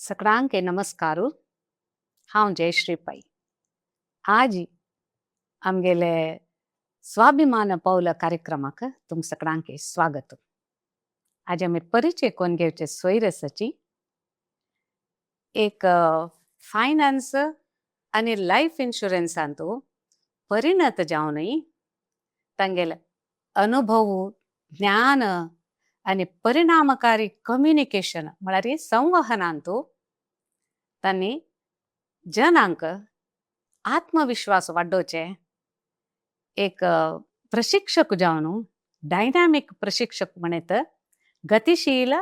सगळ्यांके नमस्कारू. हांव जयश्री पै. आज आमगेले स्वाभिमान पावल कार्यक्रमाक तुम सगळ्यांके स्वागत. आज आमी परिचय कोण घेवचे सोयरसाची एक फायनान्स आणि लाईफ इन्शुरन्सांतू परिणत जावनय तांगेले अनुभव ज्ञान आणि परिणामकारी कम्युनिकेशन म्हळ्यार संवहनांतू तांणी जनांक आत्मविश्वास वाडोवचे एक प्रशिक्षक जावन डायनामिक प्रशिक्षक म्हणत गतिशील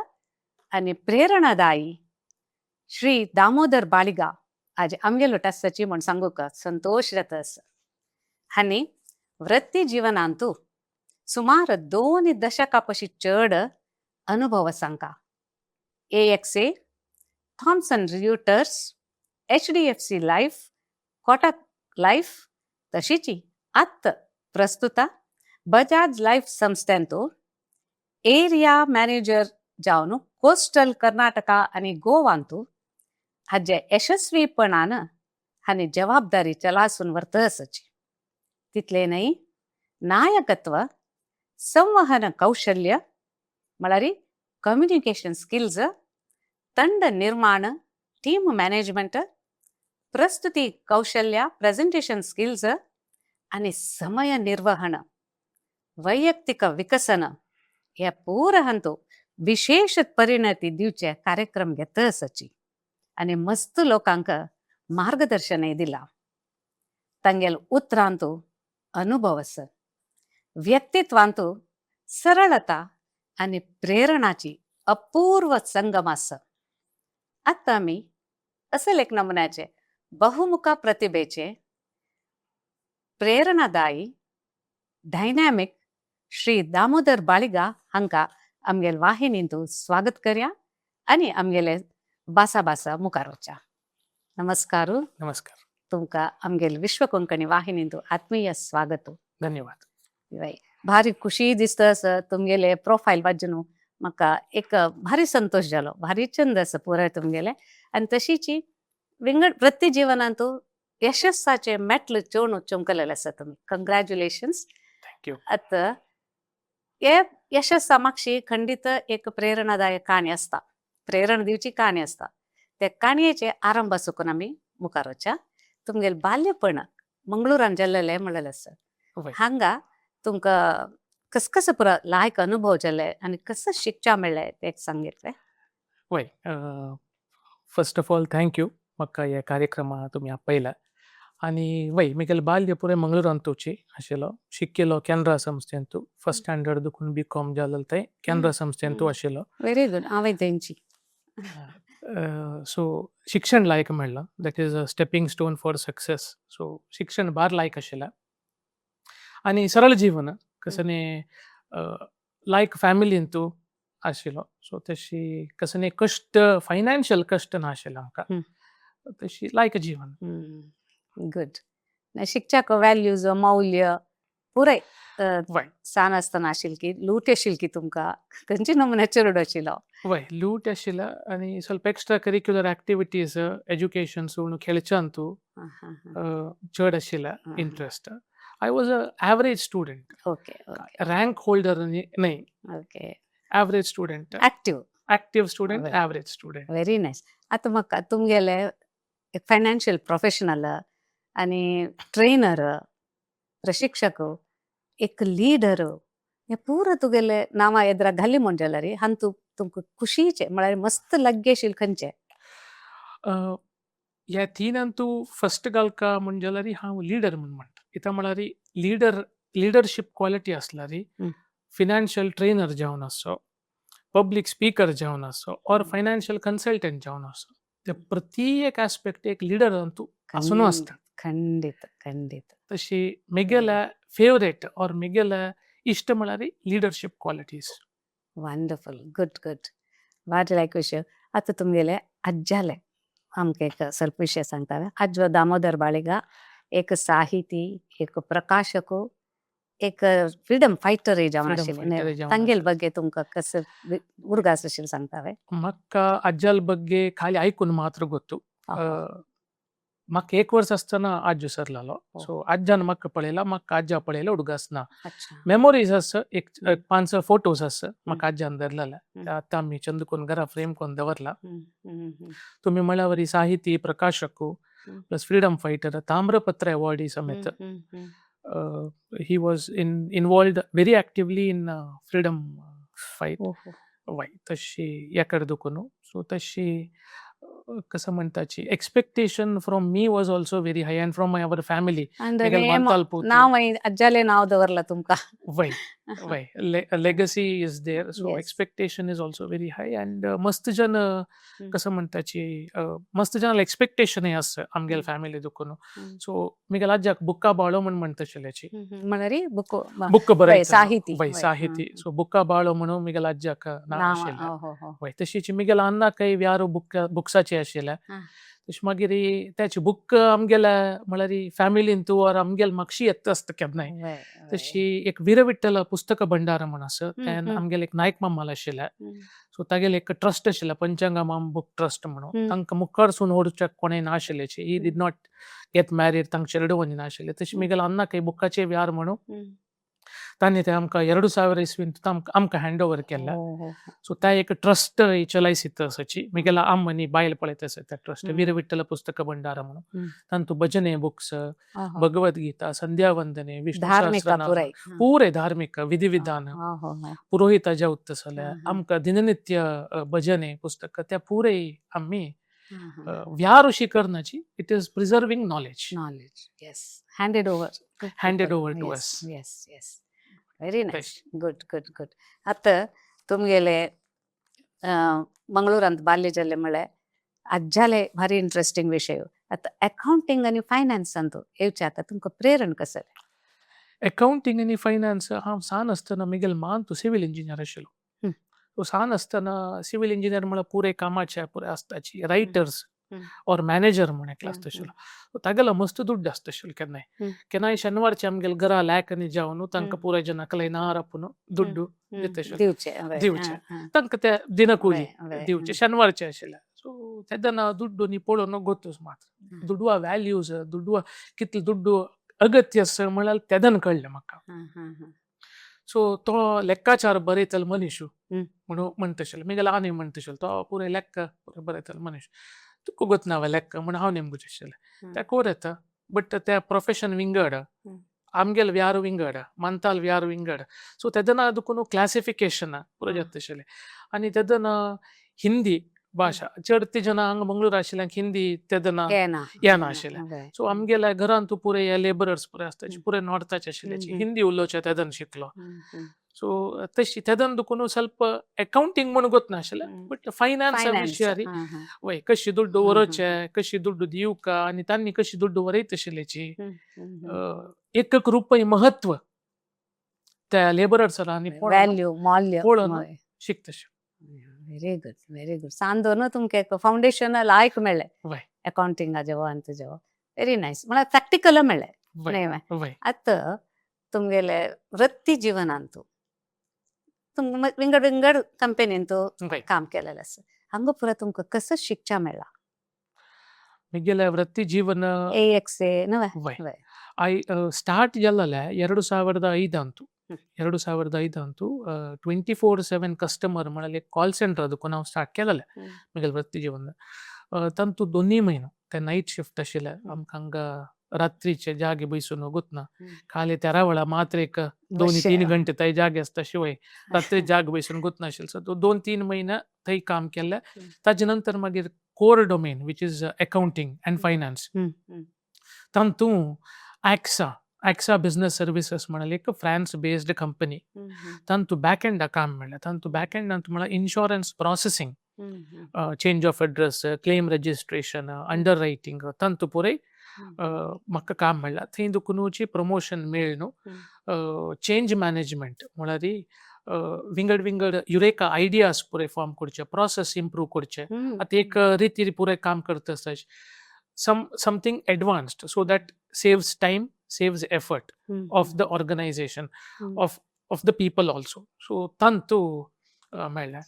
आणि प्रेरणादायी श्री दामोदर बालिगा आज आमगेलो टस्साची म्हण सांगूक संतोष जातस. हांणी वृत्ती जीवनांतू सुमार 2 दशकां चड अनुभव सांगा. AXA, Thomson Reuters, HDFC life, Kotak life तशीची आत्त प्रस्तुत बजाज लाईफ संस्थेंतू एरिया मॅनेजर जावन कोस्टल कर्नाटका आणि गोवांतू हाजे यशस्वीपणान हांणी जबाबदारी चलासून वर्तसची. तितले न्हय, नायकत्व, संवहन कौशल्य म्हळ्यार कम्युनिकेशन स्किल्स, ತಂಡ निर्माण, टीम मॅनेजमेंट, प्रस्तुती कौशल्य, प्रेझेंटेशन स्किल्स आणि समय निर्वहण, वैयक्तिक विकसन या पूरहंतू विशेष परिणती दिवचे कार्यक्रम घेतसची आणि मस्त लोकांक मार्गदर्शन दिला. तांगेल उतरांतू अनुभवस, व्यक्तित्वांतू सरळता आणि प्रेरणाची अपूर्व संगमास. आता आम्ही असल एक नमुन्याचे बहुमुख प्रतिभेचे प्रेरणादायी डायनॅमिक श्री दामोदर बालिगा हांका आमगेल वाहिनींतू स्वागत करया आणि आमगेले बासा मुखार वचा. नमस्कार. नमस्कार. तुमका आमगेल विश्व कोंकणी वाहिनींतू आत्मीय स्वागत. धन्यवाद. भारी खुशी दिसतस तुमगेले प्रोफाईल वाजून म्हाका एक भारी संतोष जालो, भारी छंद आसा पुराय तुमगेले. आणि तशीची विंगड वृत्ती जीवनांतू यशस्साचे मेटल चोवून चमकलेले आसा तुम्ही. कंग्रॅच्युलेशन्स. थँक्यू. आता हे यशस्सा मागशी खंडित एक प्रेरणादायक काणी असता, प्रेरणा दिवची काणी असता. त्या काणयेचे आरंभ सुकून आम्ही मुखार वचा. तुमगेल बाल्यपण मंगळुरान जाल्लेले म्हणलेले आसा. हांगा तुमका कस पुरा लायक अनुभव जाले आणि कसं शिकचा मेळ्ळे ते एक सांगितले. वय फर्स्ट ऑफ ऑल थँक्यू म्हाका ह्या कार्यक्रमा तुम्ही आपयला. आणि वय म्हगेल बाल्य पुरे मंगळुरांतूची आशिल्लो. शिकलो कॅनरा संस्थेंतू. फर्स्ट स्टँडर्ड दुखून BCom जालें ते कॅनरा संस्थेंतू आशिल्लो. Very good. हांवें तेंची सो शिक्षण लायक मेळ्ळां. That is a stepping stone for success. So शिक्षण बार लायक आशिल्लें आणि सरळ जीवन कसने लायक फॅमिलींतू आशिल्लो. सो तशी कसने कश्ट, फायनान्शियल कश्ट नाशिल्लो आमकां. तशी लायक जीवन. गुड. शिक्षक व्हॅल्यूज मौल्य पुरे वय सान आसतना आशिल की लूट आशिल की तुमका खंयची नमुने चरड आशिल्लो. वय लूट आशिल्लो आणि ಸ್ವಲ್ಪ एक्स्ट्रा करिक्युलर ॲक्टिव्हिटीज एज्युकेशन सोडून खेळच्यांतू चड आशिल्लो interest. I was a average student. Okay rank holder नाही, okay. Average student, active student, average student. Very nice. आता म्हाका तुमगेले एक फायनान्शियल प्रोफेशनल आणि ट्रेनर, प्रशिक्षक, एक लीडर हे पूर तुगेले नावा एद्रा घाली म्हण जाल्यार हांव तुमकां खुशीचे म्हळ्यार मस्त लागेशील खंयचे. ह्या तिनांतू फर्स्ट घालका म्हण जाल्यार हांव लिडर म्हूण म्हणटा. कित्याक म्हळ्यार लिडरशीप क्वॉलिटी आसल्यार फिनान्शियल ट्रेनर जावन आसो, पब्लीक स्पीकर जावन आसो, ऑर फायनान्शियल कन्सल्टंट जावन आसो, ते प्रत्येक ॲस्पेक्ट एक लिडरांतू आसून आसता. खंडित खंडित. तशी म्हगेले फेवरेट ऑर म्हगेले इश्ट म्हळ्यार leadership qualities. Wonderful. Good good. भारी लायक विशय. आता तुमगेले अज्जाले आमकां एक ಸ್ವಲ್ಪ विषय सांगता. अज्ज दामोदर बाळिगा एक साहिती, एक प्रकाशक, एक फ्रीडम फायटर जावन Freedom आशिल्ले fighter न्हय जावन तांगेल आशिल्ले. ಬಗ್ಗೆ तुमका कसं ಉಡುಗಾಸ ಆशिल्ले सांगतावे म्हाका ಅಜ್ಜಲ್ ಬಗ್ಗೆ ಖಾಲಿ ಐಕೂन ಮಾತ್ರ ಗೊತ್ತು. ಆಹಾ. म्हाका 1 वर्स आसतना आज्जो सरलालो. हो. सो आज्जान म्हाका पळयला, म्हाका आज्जा पळयला उडगासना. अच्छा मेमोरीज आसा एक हम्म. 5-6 फोटोज आसा म्हाका आज्जान धरलेले. हम्म. ते आतां आमी चंद करून घरा फ्रेम करून दवरला. हम्म, हम्म, हम्म, तुम्ही म्हळ्यावरी साहिती, प्रकाशकू हम्म. प्लस फ्रीडम फायटर, ताम्रपत्र अवॉर्डी समेत. Hmm, hmm, he was involved very actively in freedom fight. हो, हो. वय तशी याकडे दुखून सो तशी कसं म्हणताची एक्सपेक्टेशन फ्रॉम मी was also very high and from my our family And मिगेल name मांतालपूत नाव अज्जाले नाव दवरला तुमका वय वय legacy is there so Yes. Expectation is also very high and मस्त जन हम्म. कसं म्हणताची मस्त जनाला एक्सपेक्टेशन हे असं आमगेल हम्म. फॅमिली दुखून हम्म. सो मिगेल आज्जाक बुक्का बाळो म्हण म्हणतशिल्ल्याची म्हणारी बुक बुक बरयता साहिती वय साहिती सो बुक्का बाळो म्हणून मिगेल आज्जाक नाव आशिल्लें. हो हो वय तशीची मिगेल अन्ना काही व्यारो बुक्साचे आशिल्ले. हा. तशी मागीर त्याची बुक आमगेल्या म्हळ्यार फॅमिलीन तूं ऑर आमगेल म्हाकशी येता आसता केन्नाय वय, तशी एक वीरविठ्ठल पुस्तक भंडार म्हण आसा हम्म, त्यान हम्म. आमगेले एक नायक मामाल आशिल्ले. हम्म. सो तागेले एक ट्रस्ट आशिल्ले पंचांगमाम बुक ट्रस्ट म्हणून हम्म. तांकां मुखारसून ओडच्याक कोणें नाशिल्लेची he did not get married तांकां चेडवणी नाशिल्ले तशी मिगेल अन्ना काही बुकाचे व्यार म्हणून हम्म. तांणी ते आमकां 2000 इस्वीन आमकां हँड ओवर केला. हो, हो, हो. सो त्या एक ट्रस्ट चलायसित असाची मिगेल अम्मनी बायल पळयत आसा त्या ट्रस्ट हम्म. वीरविठ्ठल पुस्तक भंडार म्हणून हम्म. तांतू भजने बुक्स आहा. भगवद्गीता संध्या वंदने विष्णू धार्मिक सहस्रनाम पुराय पूरे धार्मिक विधिविधान हो, हो, हो. पुरोहिताच्या उत्तसले हा, हा. आमकां दिननित्य भजने पुस्तक त्या पुरे आम्ही हा. व्यार अशी करण्याची it is preserving knowledge Knowledge, yes. Handed over. to Handed people. over to Yes, us. Yes, yes. Very nice. Best. Good, good, good. आता तुमगेले मंगळूरांत बाल्य जाल्ले म्हळ्यार अज्जाले भारी इंटरेस्टिंग विषय आता अकाउंटिंग आणि फायनान्स सांगतो येवचे आता तुमकां प्रेरण कसं अकाउंटिंग आणि फायनान्स हांव सान आसतना मिगेल मान तूं सिव्हिल इंजिनियर आशिल्लो. हम्म. सो सान आसतना सिव्हिल इंजिनियर म्हळ्यार पुरे कामाचे पुरे आसताची रायटर्स हम्म. और मॅनेजर म्हण एकलो हम्म, आसताशिल्लो. सो तागेलो मस्त दुड्ड आसताशिल्लो केन्नाय हम्म. केन्नाय शेनवारचे आमगेल घरा लायकनी जावन तांकां हम्म. पुराय जनाक लयनार आपूण दुड्डू दिताशिल्लो दिवचे दिवचे तांकां ते दिनकुली दिवचे शेनवारचे आशिल्ले. सो तेदना दुड्डूनी पळोवन गोतूस मात दुडवा व्हॅल्यूज दुडवा कितले दुड्डू अगत्य आसा म्हळ्यार तेदन कळ्ळें म्हाका. सो तो लेक्काचार बरयतलो मनीस म्हणून म्हणतशिल्लो मिगेल हांव नेम म्हणतशिल्लो तो पुरे लेक्क पुरे बरयतलो मनीस तुका गोतनावा लेक्क म्हण हांव नेमकूच आशिल्लें ते कोर येता बट त्या प्रोफेशन विंगड आमगेल व्यार विंगड मंताल व्यार विंगड सो तेदना दुखून क्लासिफिकेशन पुरो जातशिल्लें आनी तेदना हिंदी भाशा चड ते जना हांगा मंगळूर आशिल्ल्यांक हिंदी तेदना येना आशिल्लें. सो आमगेल्या घरान तूं पुरे हे लेबरर्स पुरे आसताचे पुरे नॉर्थाचे आशिल्ल्याची हिंदी उलोवचे तेदन शिकलो. सो तशी तेदन दुखून ಸ್ವಲ್ಪ अकाउंटिंग म्हणून गोतनाशिल्लें बट फायनान्स विशयारी वय कशी दुड्डू वरोचे कशी दुड्डू दिवक आनी तांणी कशी दुड्डू वरयत आशिल्ल्याची एक रूपय महत्व त्या लेबरर्सांनी व्हॅल्यू मौल्य पळोवन शिकतशें. व्हेरी गुड सांदोन तुमकां एक फाउंडेशनल आयक मेळ्ळें वय अकाउंटिंगा जेवो आनी तेजेवो व्हेरी नायस म्हळ्यार प्रॅक्टिकल मेळ्ळें न्हय वय आतां तुमगेले वृत्ती जिवनांत तुम विंगड विंगड कंपनीन तूं वय काम केलेलें आसा हांगा पुरा तुमकां कसं शिकच्या मेळ्ळा मिगेल्या वृत्ती जीवन AXA न्हय ವೈ ಐ ಸ್ಟಾರ್ಟ್ ಗೆಲ್ಲಲೆ 2005 24/7 ಕಸ್ಟಮರ್ म्हळ्यार कॉल सेंटर ಅದಕ್ಕೂ ನಾವು स्टार्ट केलेले मिगेल वृत्ती जीवन तांतू 2 म्हयनो ते नाईट शिफ्ट आशिल्ले आमकां हांगा रात्रीचे जागे बसून वगूतना खाली 13 वेळा मात्र एक 2-3 घंटे थंय जागे आसता शिवाय रात्री जाग बसून गुतना आशिल्लो. सो तो 2-3 महिने थंय काम केलें. ताजे नंतर मागीर core domain which is accounting and finance तांतू एक्सा बिझनेस सर्विसेस म्हळ्यार एक फ्रांस बेस्ड कंपनी तांतू बॅक एंडा काम मेळ्ळें. तांतू बॅक एंडांत म्हळ्यार insurance processing change of address claim registration underwriting तांतू पुरे म्हाका काम मेळ्ळां. थंय दुखूनची प्रमोशन मेळ्ळें न्हू चेंज मॅनेजमेंट म्हळ्यार विंगड विंगड युरेका आयडियाज पुरे फॉर्म करचे प्रोसेस इम्प्रूव करचे आतां एक रिती पुरे काम करता something advanced so that saves time saves effort hmm, of the organization, hmm. of the people also. So tantu मेळ्ळें.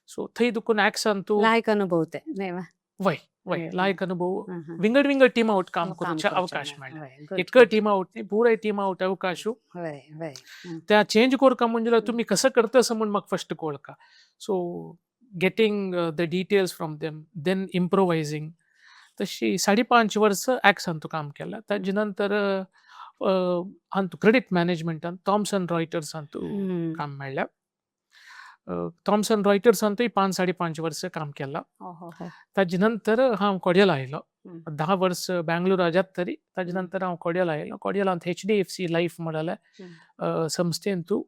सो थंय दुखून ऍक्सान तूं लायक अनुभव ते नाही वा वय वय हम्म, लायक अनुभव हम्म. विंगड विंगड टीम आउट काम हो, करूचे करचे अवकाश मेळ्ळा. मेळ्ळे. वय, good, एक good. टीम आउट न्ही पुराय टीम आउट अवकाश वय वय त्या चेंज करता म्हणजे तुम्ही कसं करता असं म्हण म्हाका फर्स्ट कळका. So getting the details from them then improvising तशी 5.5 वर्स ऍक्सान तू काम केलं. ताजे नंतर हांव तू क्रेडिट मॅनेजमेंटान थॉमसन रॉयटर्सान तू हम्म. काम मेळ्ळें. थॉमसन रॉयटर्सांतूय 5.5 वर्स काम केलां. हो, हो, हो. ताजे नंतर हांव कोडेला आयलो. हम्म. 10 वर्स बँगलोरा जात तरी ताजे हम्म. नंतर हांव कोडेला आयलो. कोडेलांत HDFC लायफ म्हणले हम्म. संस्थेन तूं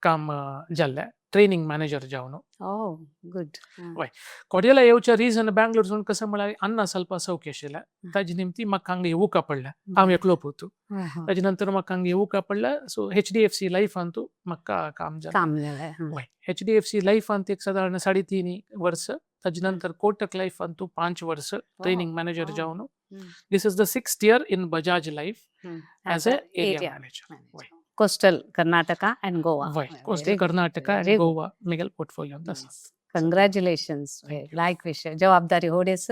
काम जाल्लें ट्रेनिंग मॅनेजर जावन. Oh, good. वय कोडेला येवच्या रिझन बँगलोरसून कसं म्हळ्यार अन्न ಸ್ವಲ್ಪ सौख्य आशिल्लें. ताजे निमती म्हाका हांगा येवूंक पडलें. हांव एकलो पोतू. हो, हो. ताजे नंतर म्हाका हांगा येवूंक पडलें. सो HDFC लायफान तूं म्हाका काम जालें. काम झालंय. हं. वय HDFC लायफांत एक साधारण 3.5 वर्स. ताजे नंतर कोटक लायफान तूं 5 वर्स ट्रेनिंग मॅनेजर Oh. जावन. Hmm. This is the 6th year in Bajaj Life hmm. as a area manager. वय Coastal Karnataka and Goa. वय Very coastal good, Karnataka very आणि good. गोवा मिगेल पोर्टफोलियो तसा. Nice. Congratulations. Thank you. लायक विषय जबाबदारी होडेस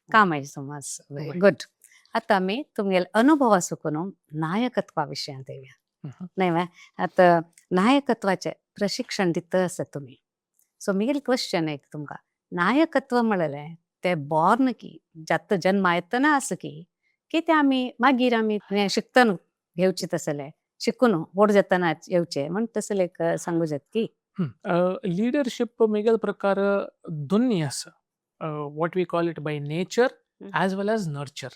काम आहे समाज. वय. गुड. आता आमी तुमगेल अनुभव आसुकून नायकत्वा विशयान येवया. Mhm. नाही वा आता नायकत्वाचे प्रशिक्षण दिता आसा तुम्ही. सो मिगेल क्वेश्चन एक तुमका नायकत्व म्हणलें ते बॉर्न की जात जन्मा येतना आस की ते आमी मागीर आमी शिकतन घेवचे तसले शिकून व्हड जातना येवचे म्हण तसले एक सांगू जात की लीडरशिप मिगेल प्रकार दोन्ही आसा. What we call it by nature as well as nurture.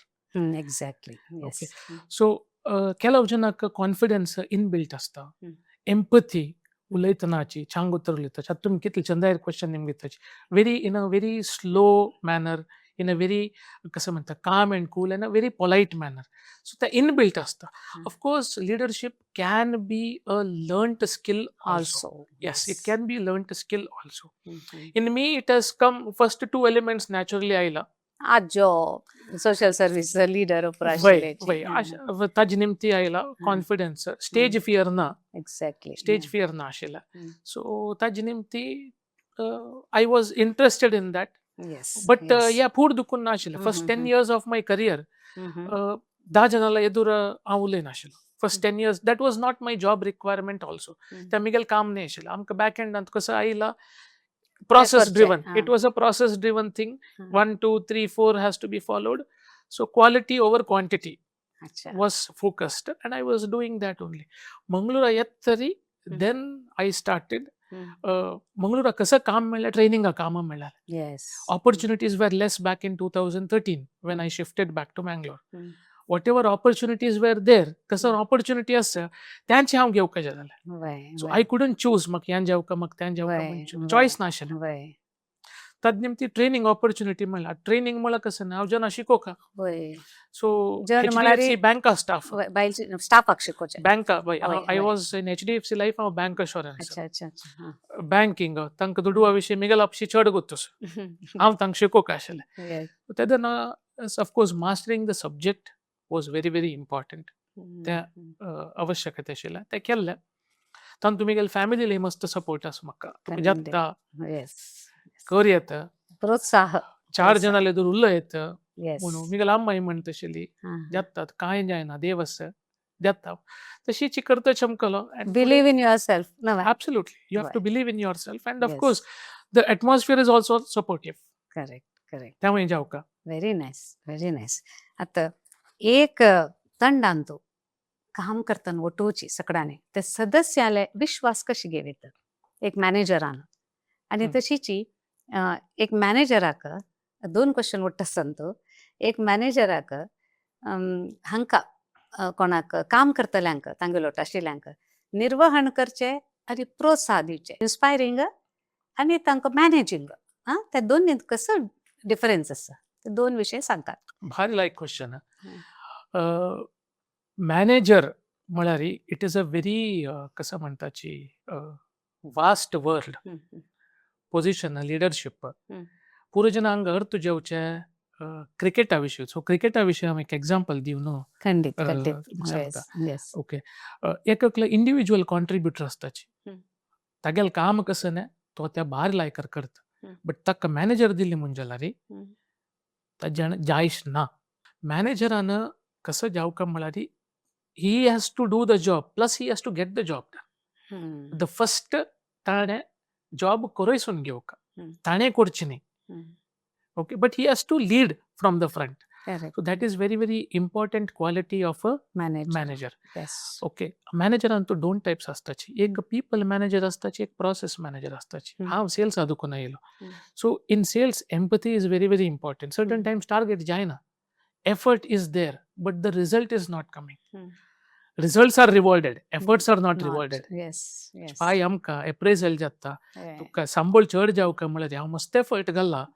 Exactly okay. So ಕೆಲವು ಜನಕ್ಕೆ ಕಾನ್ಫಿಡೆನ್ಸ್ ಇನ್ಬಿಲ್ಟ್ ಆಸ್ತಾ. ಎಂಪಥಿ ಉಲೈತನಾಚಿ ಚಾಂಗ್ ಉತ್ತರ ಉಲಿತಾಚಿ ಅದು ತುಂಬ ಕಿತ್ಲಿ ಚಂದ ಕ್ವೆಶ್ಚನ್ ನಿಮ್ಗೆ ಇತ್ತಾಚಿ very in a very slow manner in a very कसं म्हणतात calm and cool and a very polite manner. So the inbuilt असतं. Of course leadership can be a learned skill also. Yes, it can be learned skill also. In me it has come first two elements naturally आयला. आज job social service leader वय ताजे निमती आयला confidence stage fear ना. Exactly stage fear ना आशिल्ला. सो ताजे निमती I was interested in that. But या food दुखून नाशिल्लें. First 10 years of my career 10 जनाला एदूर हांव उलय नाशिल्लो. First 10 years that was not my job requirement also. त्या मिगेल काम न्ही आशिल्लें. आमकां बॅक एंडांत कसं आयला process driven. It was a process driven thing. 1 2 3 4 has to be followed. So quality over quantity was focused and I was doing that only. Mangalore yettari then I started मंगळूरा कसं काम मिळालं ट्रेनिंग काम मिळालं. Yes. Opportunities were less back in 2013 when I shifted back to Bangalore. Whatever opportunities were there, कसं opportunity असं त्यांचे हांव घेवंक जालें. So I couldn't choose मग ह्यान जेवका मग त्यान जेवका चॉईस नाशिल्लें. ताजे निमती ट्रेनिंग ऑपॉर्च्युनिटी म्हणल्यार ट्रेनिंग म्हणल्यार कसं ना हांव जेन्ना शिकोवका. सो HDFC बँका स्टाफ स्टाफाक शिकोवचे बँका I was in HDFC life हांव बँक अश्योरन्स बँकिंग तांकां दुडवा विशीं मिगेल आपशी चड गोतूस हांव तांकां शिकोवका आशिल्लें. तेन्ना of course mastering the subject was very very important. तें आवश्यकता आशिल्लें तें केल्लें. तातूंत तुमिगेल फॅमिलीली मस्त सपोर्ट आसा म्हाका जाता कर येता प्रोत्साह 4 जनाले एदूर उरलो येता म्हणून मिगेल अम्माई म्हण तशेली जातात कांय जायना देव आसा जाता तशीच करता चमकलो. Believe in yourself. Absolutely, you have to believe in yourself and of course the atmosphere is also supportive. Correct त्यामुळे जावका. Very nice. आता एक ತಂಡಂತೂ काम करताना ಒಟ್ಟುची सगळ्यांनी ते सदस्याले विश्वास कशी घेतात एक मॅनेजरान आणि तशीची एक मॅनेजराक 2 क्वेश्चन उठ्ठसंतू. एक मॅनेजराक हांकां कोणाक काम करतल्यांक तांगेलो आशिल्ल्यांक निर्वहण करचे आनी प्रोत्साह दिवचे इन्स्पायरिंग आनी तांकां मॅनेजिंग ते दोन कसं डिफरन्स आसा ते 2 विशय सांगतात. भारी लायक क्वेश्चन. मॅनेजर म्हळ्यार इट इज अ व्हेरी कसं म्हणटाची वास्ट वर्ल्ड. पोझिशन लिडरशिप पुरो जन हांगा अर्थ जेवचे क्रिकेटा विशीं सो क्रिकेटा विशीं हांव एक एग्जांपल दिवं न्हू खंडीत अ, खंडीत तुमकां सांगता येस ओके एक एकलो इंडिविज्युअल कॉन्ट्रिब्युटर आसताची तागेलें काम कसं न्हय तो त्या भार लायकार करता बट ताका मॅनेजर दिल्ली म्हणजे जाल्यार ताज्यान जायश ना मॅनेजरान कसं जावका म्हळ्यार he has to do the job plus he has to get the job the first ताणें जॉब करोयसून घेवका ताणें करची न्ही okay but he has to lead from the front correct so that is very very important quality of a manager manager yes okay मॅनेजरान तो दोन types आसताची एक people manager आसताची एक प्रोसेस मॅनेजर आसताची हांव सेल्स आदुकून येयलो so in sales empathy is very very important certain times target जायना effort is there but the result is not coming results are rewarded efforts are not rewarded yes yes पाय आमकां appraisal जाता तुका सांबळ चड जावका म्हळ्यार हांव मस्त एफर्ट घाल्ला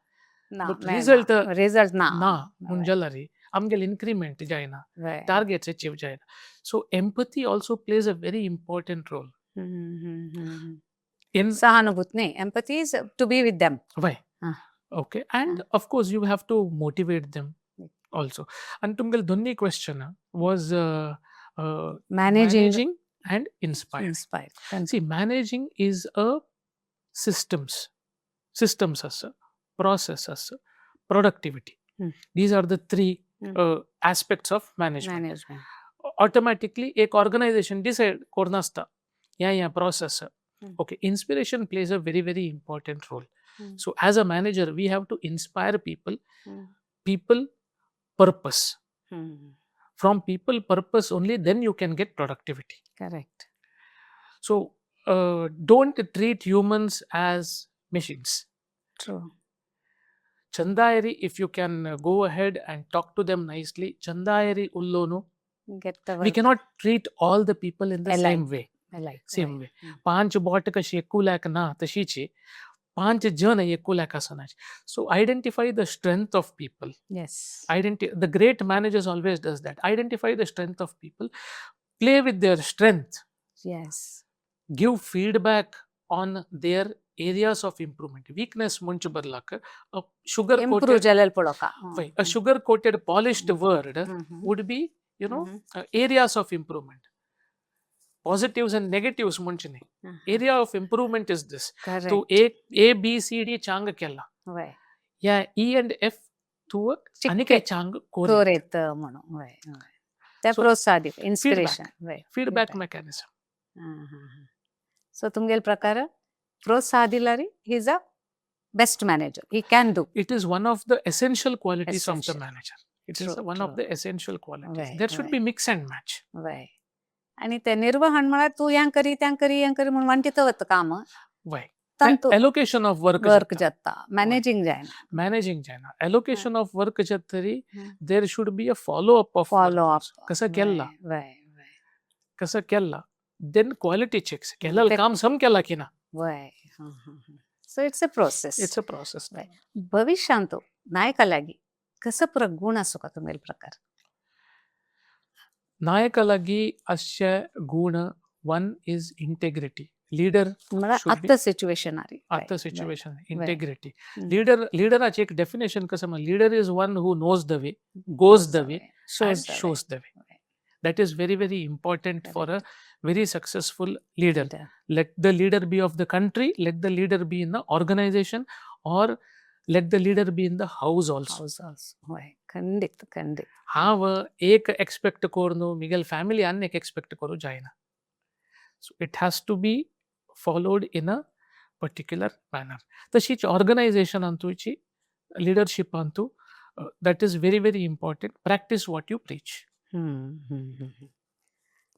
but result रिजल्ट ना ना म्हूण जाल्यार आमगेले इन्क्रिमेंट जायना टार्गेट्स अचीव जायना so empathy also plays a very important role in सहानुभूती न्ही empathy is to be with them वय okay and of course you have to motivate them also आनी तुमगेले दोन्ही question was managing and inspire inspire see managing is a systems आसा process आसा productivity these are the three aspects of management management automatically एक organization decide करून आसता ह्या process okay inspiration plays a very very important role so as a manager we have to inspire people purpose from people purpose only then you can get productivity correct so don't treat humans as machines true Chandairi, if you can go ahead and talk to them nicely, Chandairi ullonu, get the we cannot treat all the people in the Alike. same way. Like Same way. पांच boat कशी एकूलाक ना तशीची पांच जन एकूलाक आसनाची. So identify the strength of people. Yes The great managers always does that. Identify the strength of people. Play with their strength. Yes Give feedback on their areas of improvement. Weakness munch barlak a sugar improve coated Jalal ಪುಳಕ a sugar coated polished word would be areas of improvement. Positives and negatives munchine. Area of improvement is this. So correct A B C D chang kella. वय Yeah, E and F to Chikke. anike chang kore. कोरेत म्हणून वय त्या So, प्रोत्साहित inspiration वय Feedback mechanism. So तुमगेल प्रकार प्रोत्साह दिलारी he is a best manager he can do It is one of the essential qualities of the Essential. manager. It is True, one of true. the essential qualities. Right, There should right. be mix and match. वय आणि ते निर्वहण म्हळ्यार तू ह्यां करी त्या करी म्हणून वांटित वत काम Why? ತಂತು Allocation of work. ವರ್ಕ್ ಜತ್ತ ಮ್ಯಾನೇಜಿಂಗ್ ಜಾಯ್ನ Managing Jaina. Allocation of work jattari, there should be a follow up of follow work up also. Kasa kella. Why why Kasa kella. Then quality checks. Kellal Te- काम सम केला की ना. Why so it's a process It's a process. Right. भविष्यांतू नायकालागी कसं पुरा गुण असो का तुमगेल प्रकार नायकालागी अशे गुण one is integrity. Leader म्हळ्यार should be आत्ता सिच्युएशन आरी at the situation. Integrity. Mm. Leaderaची एक definition कसं म्हण leader is one who knows the way, goes the way, and shows the way. Right. That is very very important for a very successful leader. Leader. Let the leader be of the country, let the leader be in the organization, or let the leader be in the house also. House also. वय खंडित खंडित हांव एक expect करून Miguel family आनी एक expect करूं जायना. So it has to be followed in a particular manner. तशीच ऑर्गनायझेशनांतूची लिडरशिपांतू that is very very important. Practice what you preach.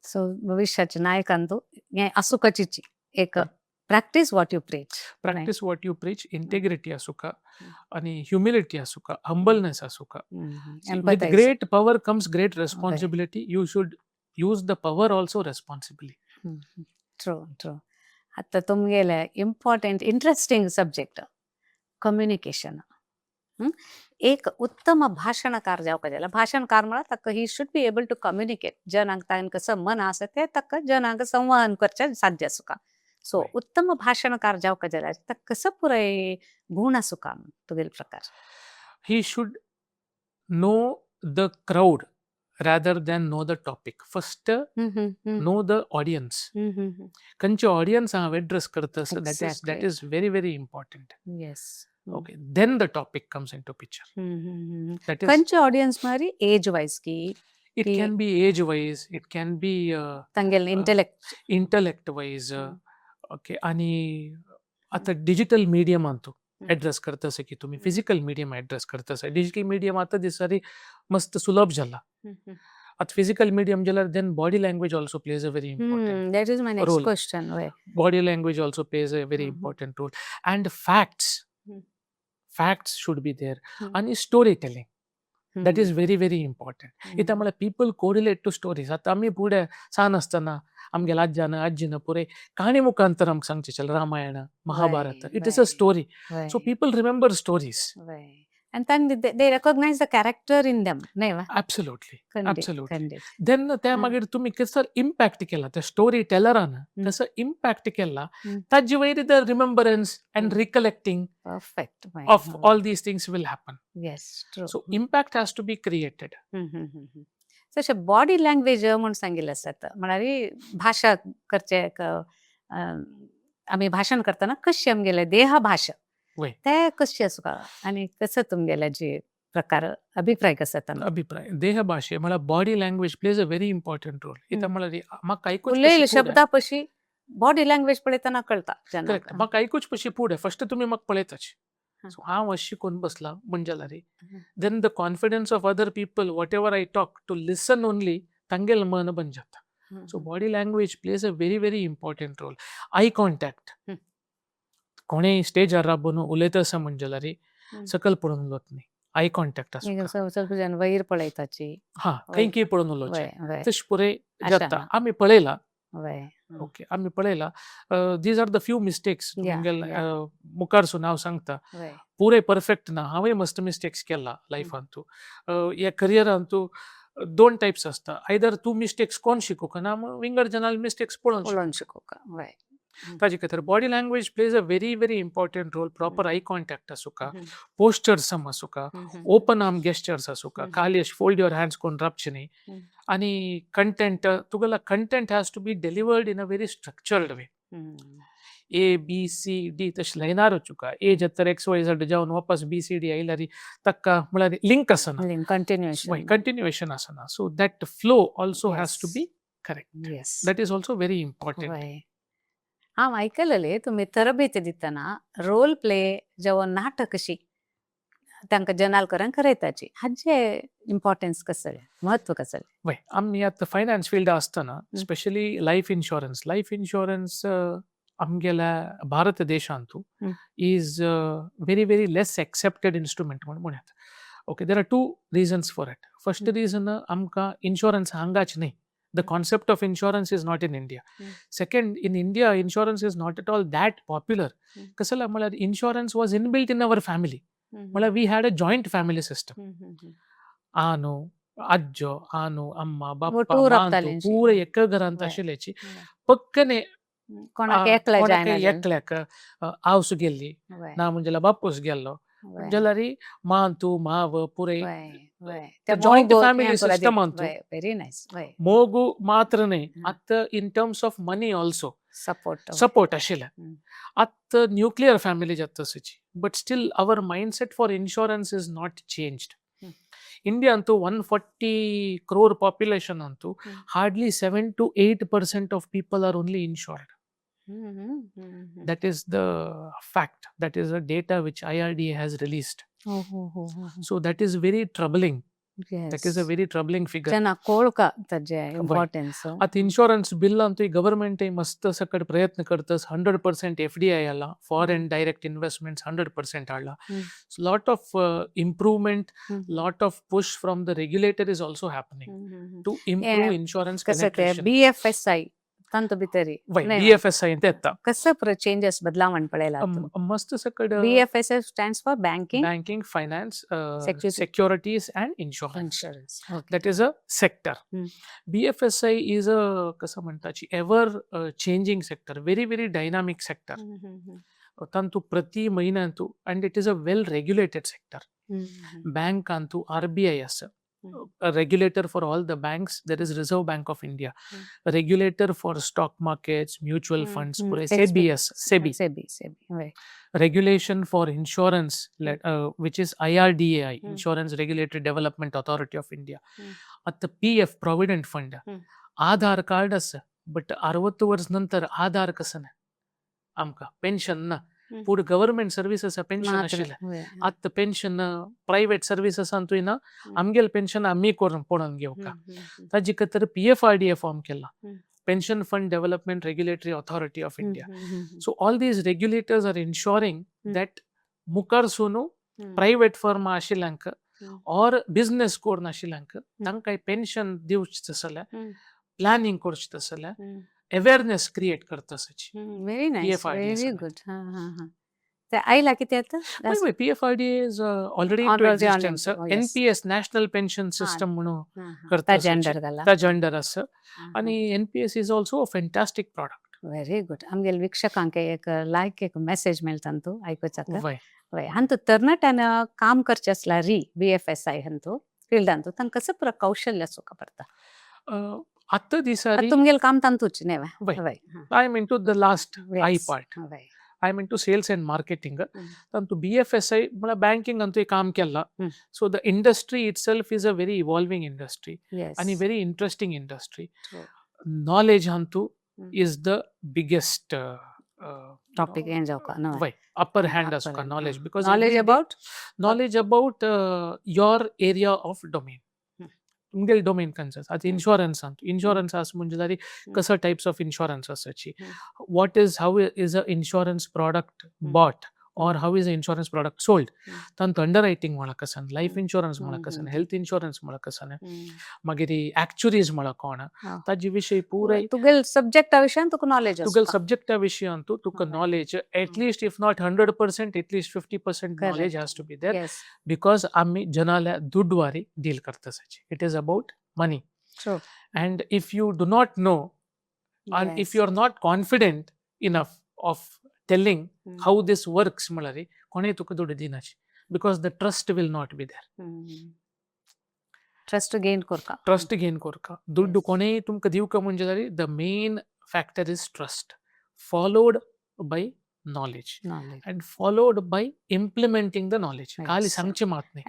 So ಭವಿಷ್ಯಾची ನಾಯಕಂದು असुकची एक practice what you preach practice what you preach. Integrity असू का आणि ह्युमिलिटी असू का, हंबलनेस असू का. With great power comes great responsibility. You should use the power also responsibly. True true आता तुमगेले इम्पॉर्टंट इंटरेस्टिंग सब्जेक्ट कम्युनिकेशन. एक उत्तम भाषणकार जावका जाला भाषणकार म्हळ्यार ताका he should be able to communicate जनांक तांकां कसं मन आसा ते ताका जनांक संवहन करचें साध्य आसूं का. सो उत्तम भाषणकार जावका जाल्यार ताका कसं पुराय गुण आसूं का तुगेल प्रकार. He should know the crowd rather than know the topic. First know the audience. खंयचे audience हांव address करता so that Exactly. is very very important. Yes. Okay, then the topic comes into picture. That is, खंयचे audience मारी age wise की it can be age wise, it can be तांगेल intellect intellect wise. Okay, आणि आता digital medium आणतो address करतास की तुम्ही फिजिकल मीडियम ऍड्रेस करतास. डिजिटल मीडियम आता दिसारी मस्त सुलभ झाला. आता फिजिकल मीडियम जाल्यार then body language also plays a very important that is my next role. question. Body language also plays a very important role, and facts should be there. And storytelling, that is very very important. इथं मला people correlate to stories. आता आम्ही पुढे सान असताना आमगेल आजीनं पुरे काणी मुखांतर आमकां सांगचें Ramayan Mahabharat. It is a story. So people remember stories. And then they recognize the character in them. Absolutely. Then त्या मागीर तुम्ही कसं इम्पॅक्ट केला त्या स्टोरी टेलरान कसं इम्पॅक्ट केला ताजे वयर the remembrance and recollecting perfect. of all these things will happen. Yes, true. So impact has to be created. तशें बॉडी लँग्वेज म्हूण सांगिल्लें आसता म्हळ्यार भाशा करचे आमी भाशण करतना कशी आमगेले देह भाशा वय ते कशी आसता आनी कसं तुमगेले जे प्रकार अभिप्राय कसो येता अभिप्राय देह भाशे म्हळ्यार body language plays a very important role. इथं म्हळ्यार म्हाका उलयले शब्दा पशी बॉडी लँग्वेज पळयतना कळटा करेक्ट. म्हाका आयकूच पशी फुडें फस्ट तुमी म्हाका पळयताच. सो हांव अशी कोण बसला म्हणजे जाल्यार then the confidence of other people whatever I talk to listen only तांगेल मन बन जाता. So body language plays a very very important role. Eye contact कोणेय स्टेजार राबून उलयता आसा म्हणजे जाल्यार सकल पळोवन उलोवप न्ही. आय कॉन्टॅक्ट आसा. ಸ್ವಲ್ಪ ಜನ वयर पळयताची हा खंय पळोवन उलोवचें तशें पुरे जाता. आमी पळयला. ओके आमी पळयला. These are the few mistakes. मुखारसून हांव सांगता पुरे परफेक्ट ना. हांवें मस्त मिस्टेक्स केला लायफान. तूं ह्या करियरान तूं दोन टायप्स आसता. आयदर तूं मिस्टेक्स कोण शिकोवका ना विंगड जनाल मिस्टेक्स पळोवन शिकोवका. ताजे खातीर body language plays a very very important role. Proper eye contact आसूं पोस्चर्स आसूं ओपन आर्म गेस्चर्स आसूं खाली अशें फोल्ड युअर हँड्स कोण रावचे न्ही. आणि कंटेंट तुगेला content has to be delivered in a very structured way. ABCD तशें लायनार वचूका. ए जत्तर XYZ जावन वापस BCD आयल्यार ताका म्हळ्यार लिंक आसना. कंटिन्युएशन आसना. So that flow also has to be correct. That is also very important. हांव आयकलेले तुमी तरबेती दितना रोल प्ले जेवण नाटक अशी तांकां जनालकरांक करयताची हाचे इम्पॉर्टन्स कसलें महत्व कसलें. वय आमी आतां फायनान्स फिल्ड आसतना स्पेशली लायफ इन्शुरन्स आमगेल्या भारत देशांत is very very less accepted instrument म्हणयात. Okay there are two reasons for it. First reason आमकां इन्शुरन्स हांगाच न्ही. The concept of insurance is not in India. Second, in India, insurance is not at all that popular. कसं म्हळ्यार insurance was inbuilt in our family. म्हळ्यार we had a joint family system. आनो आज्जो आनो अम्मा बाप्पा मांतू पुरे एका घरांत आशिल्ल्याची पक्कने एकल्याक आवस गेल्ली ना म्हणजे बापूस गेल्लो जाल्यार मांतू माव पुरे जॉइंट फॅमिली सिस्टम अंतू वेरी नाइस. मोगू मात्र न्ही आतां in terms of money also support आशिल्लें. आतां न्यूक्लियर फॅमिली जाता तशीची but still our mindset for insurance is not changed. India अंतू 140 crore population अंतू hardly 7 to 8% of people are only insured. That is the fact. That is the data which IRDA has released. So that is very troubling. That is a very troubling figure. जना कोळका ताजे importance. आता insurance bill Antu government मस्त सकट प्रयत्न करतस. 100% FDI आला. Foreign direct investments 100% हाडला. Lot of improvement, lot of push from the regulator is also happening to improve insurance penetration. BFSI तांतो भितरी BFSI ಅಂತ ಎತ್ತ कसं ಚೇಂಜಸ್ ಬದಲಾವಣೆ ಪಡೆಯಲ್ಲ. ಮಸ್ತ್ ಸಕಡ BFSI stands for banking finance securities and insurance. That is a sector. BFSI is a कसं म्हणताची ever changing sector, very very dynamic sector. तांतू प्रति महिन्यांतू and it is a well regulated sector. Bank Antu RBI असं regulator for all the banks. There is reserve bank of India. Regulator for stock markets, mutual funds पुरे सेबी असं. SEBI regulation for insurance which is IRDAI, Insurance Regulatory Development Authority of India. at the PF Provident Fund. Aadhaar card असं but 60 वर्ष नंतर आधार कसं ना आमका pension ना पुढे गव्हर्नमेंट सर्व्हिसेस पेन्शन आशिल्लें. आतां पेन्शन प्रायव्हेट सर्व्हिसेस तुवें ना आमगेल पेन्शन आमी करून पळोवन घेवका. ताजे खातीर PFRDA फॉर्म केला, Pension Fund Development Regulatory Authority of India. So all these regulators are ensuring that मुखार सोनू प्रायव्हेट फर्म आशिल्ल्यांक और बिझनेस कोर नाशिल्ल्यांक तांकां पेन्शन दिवचें जाल्यार प्लॅनिंग करचें जाल्यार अवेअरनेस क्रिएट करता सची. Very nice, PFRDA very good. ते आयला कितें येता? PFRDA is already into existence. NPS National Pension System म्हणून करता ताजे अंडर आसा आणि NPS is also a fantastic product. Very good. आमगेल विक्षकांक एक एक मेसेज मेळटा तूं आयकुचाक. वय हंतु तरणाट्यान काम करचें आसल्यार BFSI हंतु फील्डांतू तांकां कसं कौशल्य आसूंक पडटा? आतां दिसारी तुमगेल काम तांतूच न्ही? I am into the last I part. I am into sales and marketing. तांतू BFSI म्हळ्यार बँकिंग अंतू काम केला. So the industry itself is a very evolving industry and a very interesting industry. Knowledge hantu is the biggest topic in jauka. Why upper hand asuka knowledge, because knowledge about your area of domain. तुमगेल domain खंयचो आसा? आतां insurance insurance आसा म्हणजे जारी कसो types of insurance आसाची, how is a insurance product bought or how is the insurance product sold. तांतू अंडररायटिंग म्हळ्यार कसन, लाइफ इन्शुरन्स म्हळ्यार कसन, हेल्थ इन्शुरन्स म्हळ्यार कसन, मागीर एक्चुरीज म्हळ्यार कोण, ताजे विशयी पुराय तुगेल सब्जेक्टा विशयान तुका नॉलेज तुगेल सब्जेक्टा विशयान तुका knowledge at least if not 100% at least 50% knowledge has to be there, because आमी जनाल्या दुडवारी डील करतासाची. It is about money. and if you do not know and if you are not confident enough of telling how this works म्हळ्यार कोणें तुका दुड्ड दिनाची, because the trust will not be there. Trust gain करका दुड्ड कोणें तुमकां दिवका म्हणजे जाली the main factor is trust, followed by knowledge and followed by implementing the knowledge. खाली सांगचे मात नाही.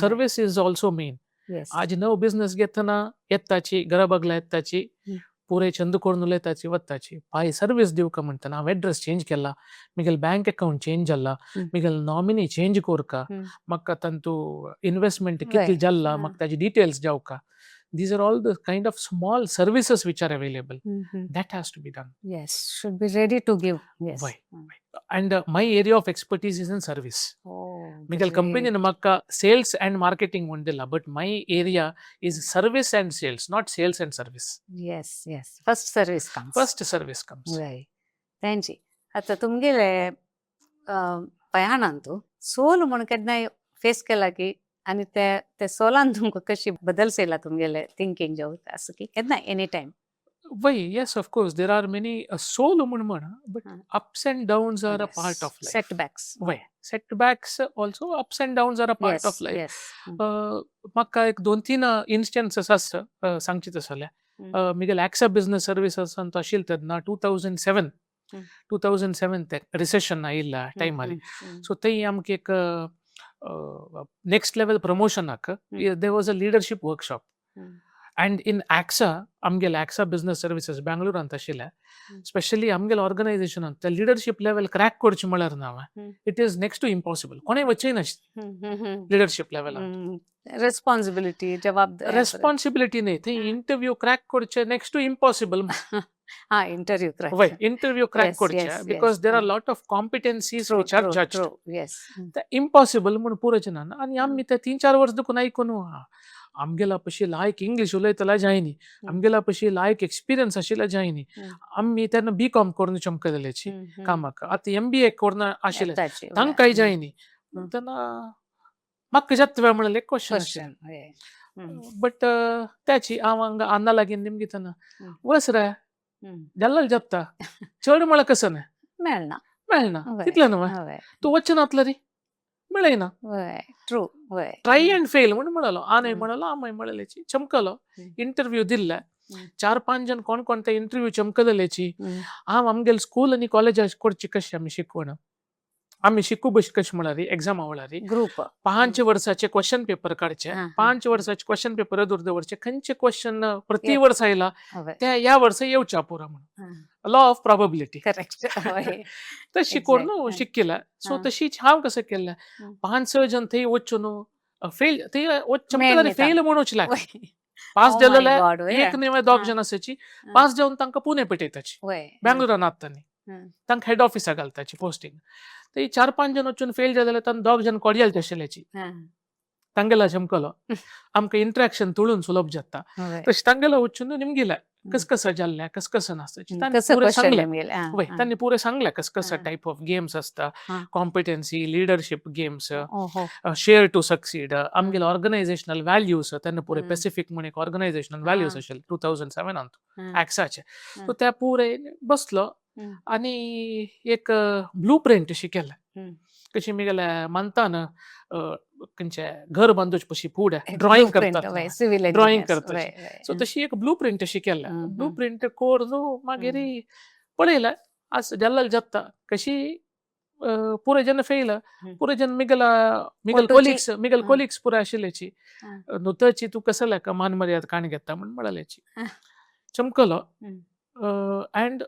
Service is also main. आज नव बिझनेस घेतना येताची गराबगला येताची पुरे चंद कोण येताची वत्ताची पाय सर्विस दिवका म्हणतना हांव एड्रेस चेंज केला, मिगेल बँक अकाउंट चेंज जाला, मिगेल नॉमिनी चेंज कोरका, म्हाका तांतू इन्वेस्टमेंट कितली जाल्ला म्हाका ताजी details जावका. These are all the kind of small services which are available. That has to be done. Yes, should be ready to give. Yes. Why? And my area of expertise is in service. Migal company namakka sales and marketing mondilla, but my area is service and sales, not sales and service. Yes. First service comes. Right. Thank you. आता तुमगेले पयानांतू soul म्हणून केन्नाय face केला की आणि ते सोलान तुमकां कशी बदल येयला तुमगेले थिंकिंग जावं असं की केन्ना any time? Why? Yes, of course. There are many soul but ups and downs are a part of life. Setbacks. Why? Setbacks also, ups and downs are a part of life. म्हाका एक 2-3 instances आसा सांगची तसल्या. Miguel AXA business services अंत आशिल्ले तेन्ना 2007 ते recession आयिल्ल्या टायमार. सो थंय आमकां एक next level promotion there was a leadership workshop and in AXA amgel AXA business services Bangalore ant ashila, especially amgel organization ant the leadership level crack korchi malar nawa it is next to impossible. Kone vachai na leadership level responsibility nahi the interview crack korche next to impossible. Interview crack korche because there are a lot of competencies which are judged. The impossible म्हणून पुरो जनान आणि आम्ही ते 3-4 वर्ष दुखून ऐकून आमगेला पशी लायक English उलयतला जायनी, आमगेला पशी लायक experience आशिल्ला जायनी. आम्ही तेन्ना BCom करून चमकलेची कामाक, आता MBA करून आशिल्ले तांकांय जायनी. तेन्ना म्हाका जात वेळ म्हणले क्वेश्चन बट त्याची हांव हांगा आना लागीन निमगे तेन्ना वस रे जल्लाल जप्ता चड म्हळ्यार कसं मेळना तितलें न्हू तूं वच्चें नातलें रे मिळेना. वय ट्रू वय ट्राय अँड फेल म्हणून म्हणालो आनय म्हणालो आमय म्हणाल्याची चमकलो इंटरव्यू दिल्ले 4-5 जण कोण कोणते इंटरव्यू चमकलेची आमगेल स्कूल आणि कॉलेज ಕೊಡ್ಚಿ कशी आम्ही शिकवण आम्ही शिकू बस कशी म्हणाली एक्झाम आवळारी ग्रुप 5 वर्षाचे क्वेश्चन पेपर काढचे 5 वर्षाचे क्वेश्चन पेपर दुर्दवरचे खंयचे क्वेश्चन प्रति वर्ष आयला त्या या वर्ष येवच्या पुरा म्हणून लॉ ऑफ प्रॉबबिलिटी करेक्ट तशी कोण शिकला सो तशी हांव कसं केलं 5-6 जण थंय वचून फेल ते चमकले फेल म्हणूच लाग पास जालेले एक न्हय 2 जण आसाची पास जावन तांकां पुणे पेटयताची बेंगलोरान आत्तानी तांकां हेड ऑफिसा घालताची पोस्टिंग ते 4-5 जण वचून फेल जालेले तांकां 2 जण कोडियल आशिल्ल्याची तांगेला चमकलो आमकां इंटरॅक्शन तुळून सुलभ जाता तशें तांगेला वचून निमगेला कसं जाल्लें कसं नासताची तांणी पुरे सांगलें कसं टायप ऑफ गेम्स आसता competency leadership games share to succeed आमगेले ऑर्गनायझेशनल व्हॅल्यूज तेन्ना पुरे पॅसिफिक म्हणून एक ऑर्गनायझेशनल व्हॅल्यूज आशिल्ले 2007 ऍक्साचे सो त्या पुरे बसलो आणि एक ब्लू प्रिंट अशी केलें कशी मिगेले मानताना खंयचे घर बांदूच पशी फुडें ड्रॉइंग करता सो तशी एक ब्लू प्रिंट अशी केल्या ब्लू प्रिंट कोरून मागीर पळयलें आज जाल्लें जाता कशी पुरे जन फेल पुरे जन मिगल कोलिग्स पुरे आशिल्ल्याची नुतची तू कसं लेका मान मर्याद काण घेता म्हणून म्हणाल्याची चमकलो and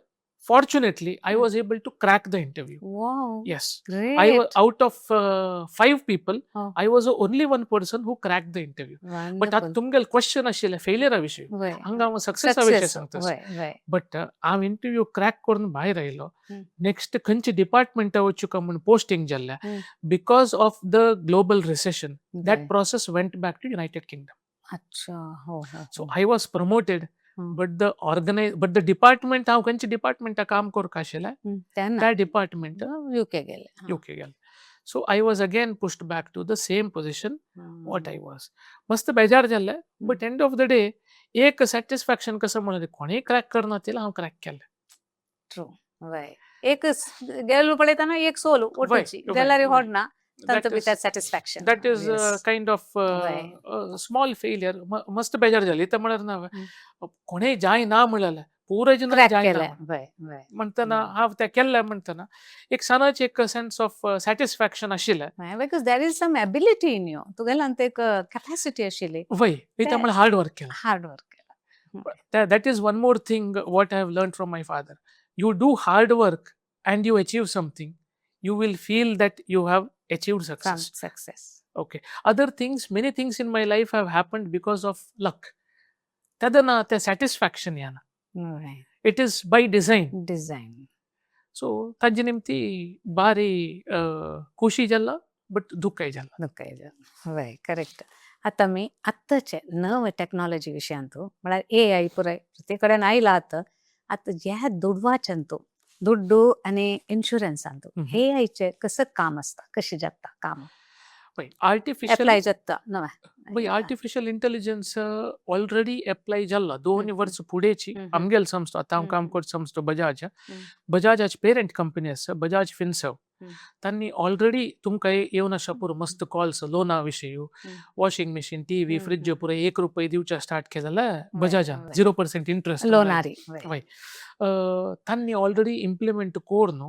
fortunately I was able to crack the interview. Wow. Yes. Great. I was out of 5 people I was the only one person who cracked the interview. Wonderful. But at तुमगेल क्वेश्चन आशिल्ले failure विषय हांगा हांव success विषय सांगतास but हांव interview crack करून भायर आयलो नेक्स्ट खंयचे डिपार्टमेंटा वचूं काय म्हणून पोस्टिंग जाल्ले because of the global recession that process went back to United Kingdom अच्छा so I was promoted but the department हांव खंयच्या डिपार्टमेंटा काम करता आशिल्लें त्या डिपार्टमेंट यूके गेले सो I was again pushed back to the same position what I was मस्त बेजार जाल्लें but end of the day एक सॅटिस्फॅक्शन कसं म्हणत कोणीय क्रॅक करना तिला हांव क्रॅक केलें ट्रू वय एक गेलो पळयतना एक सोल ओटूची गेल्यार होडना satisfaction that is kind of small failure मस्त बेजार जाली तर म्हणत ना कोणीय जाय ना म्हळाले पुरे जन जाय ना म्हणतना हांव त्या केल्लें म्हणतना एक सनाच एक सेन्स ऑफ सॅटिस्फॅक्शन आशिल्लें because there is some ability in you तुगेल्यान एक कॅपॅसिटी आशिल्ली वय त्या म्हणल्यार हार्ड वर्क केला that is one more thing what I have learned from my father you do hard work and you achieve something you will feel that you have achieved success. Okay. Other things, many things in my life have happened because of luck. Tadana the satisfaction yana. It is by design. So tajinimti bari खुशी जाला but दुःखय जाला. वय correct आता मी आत्ताचे नव technology विशयांतू म्हळ्यार AI पुराय प्रत्येकडेन आयला आता ह्या दुडवाच्यांतू ದುಡ್ಡು आणि इन्शुरन्स ಅಂತೂ AI चे कसं काम असतं कशी जाता काम आर्टिफिशियल जाता आर्टिफिशियल इंटेलिजन्स ऑलरेडी अप्लाय जाला 2 वर्ष फुडेची आमगेल संस्था आता हांव काम करता संस्था बजाजाची पेरेंट कंपनी आसा बजाज फिन्सर्व तांणी ऑलरेडी तुमकां येवन आसा पुरो मस्त कॉल्स लोना विशयी वॉशिंग मशीन टीव्ही फ्रिज पुरे ₹1 दिवच्या स्टार्ट केले जाल्यार बजाजान 0% इंटरेस्ट लोनारी तांणी ऑलरेडी इम्प्लिमेंट कोरून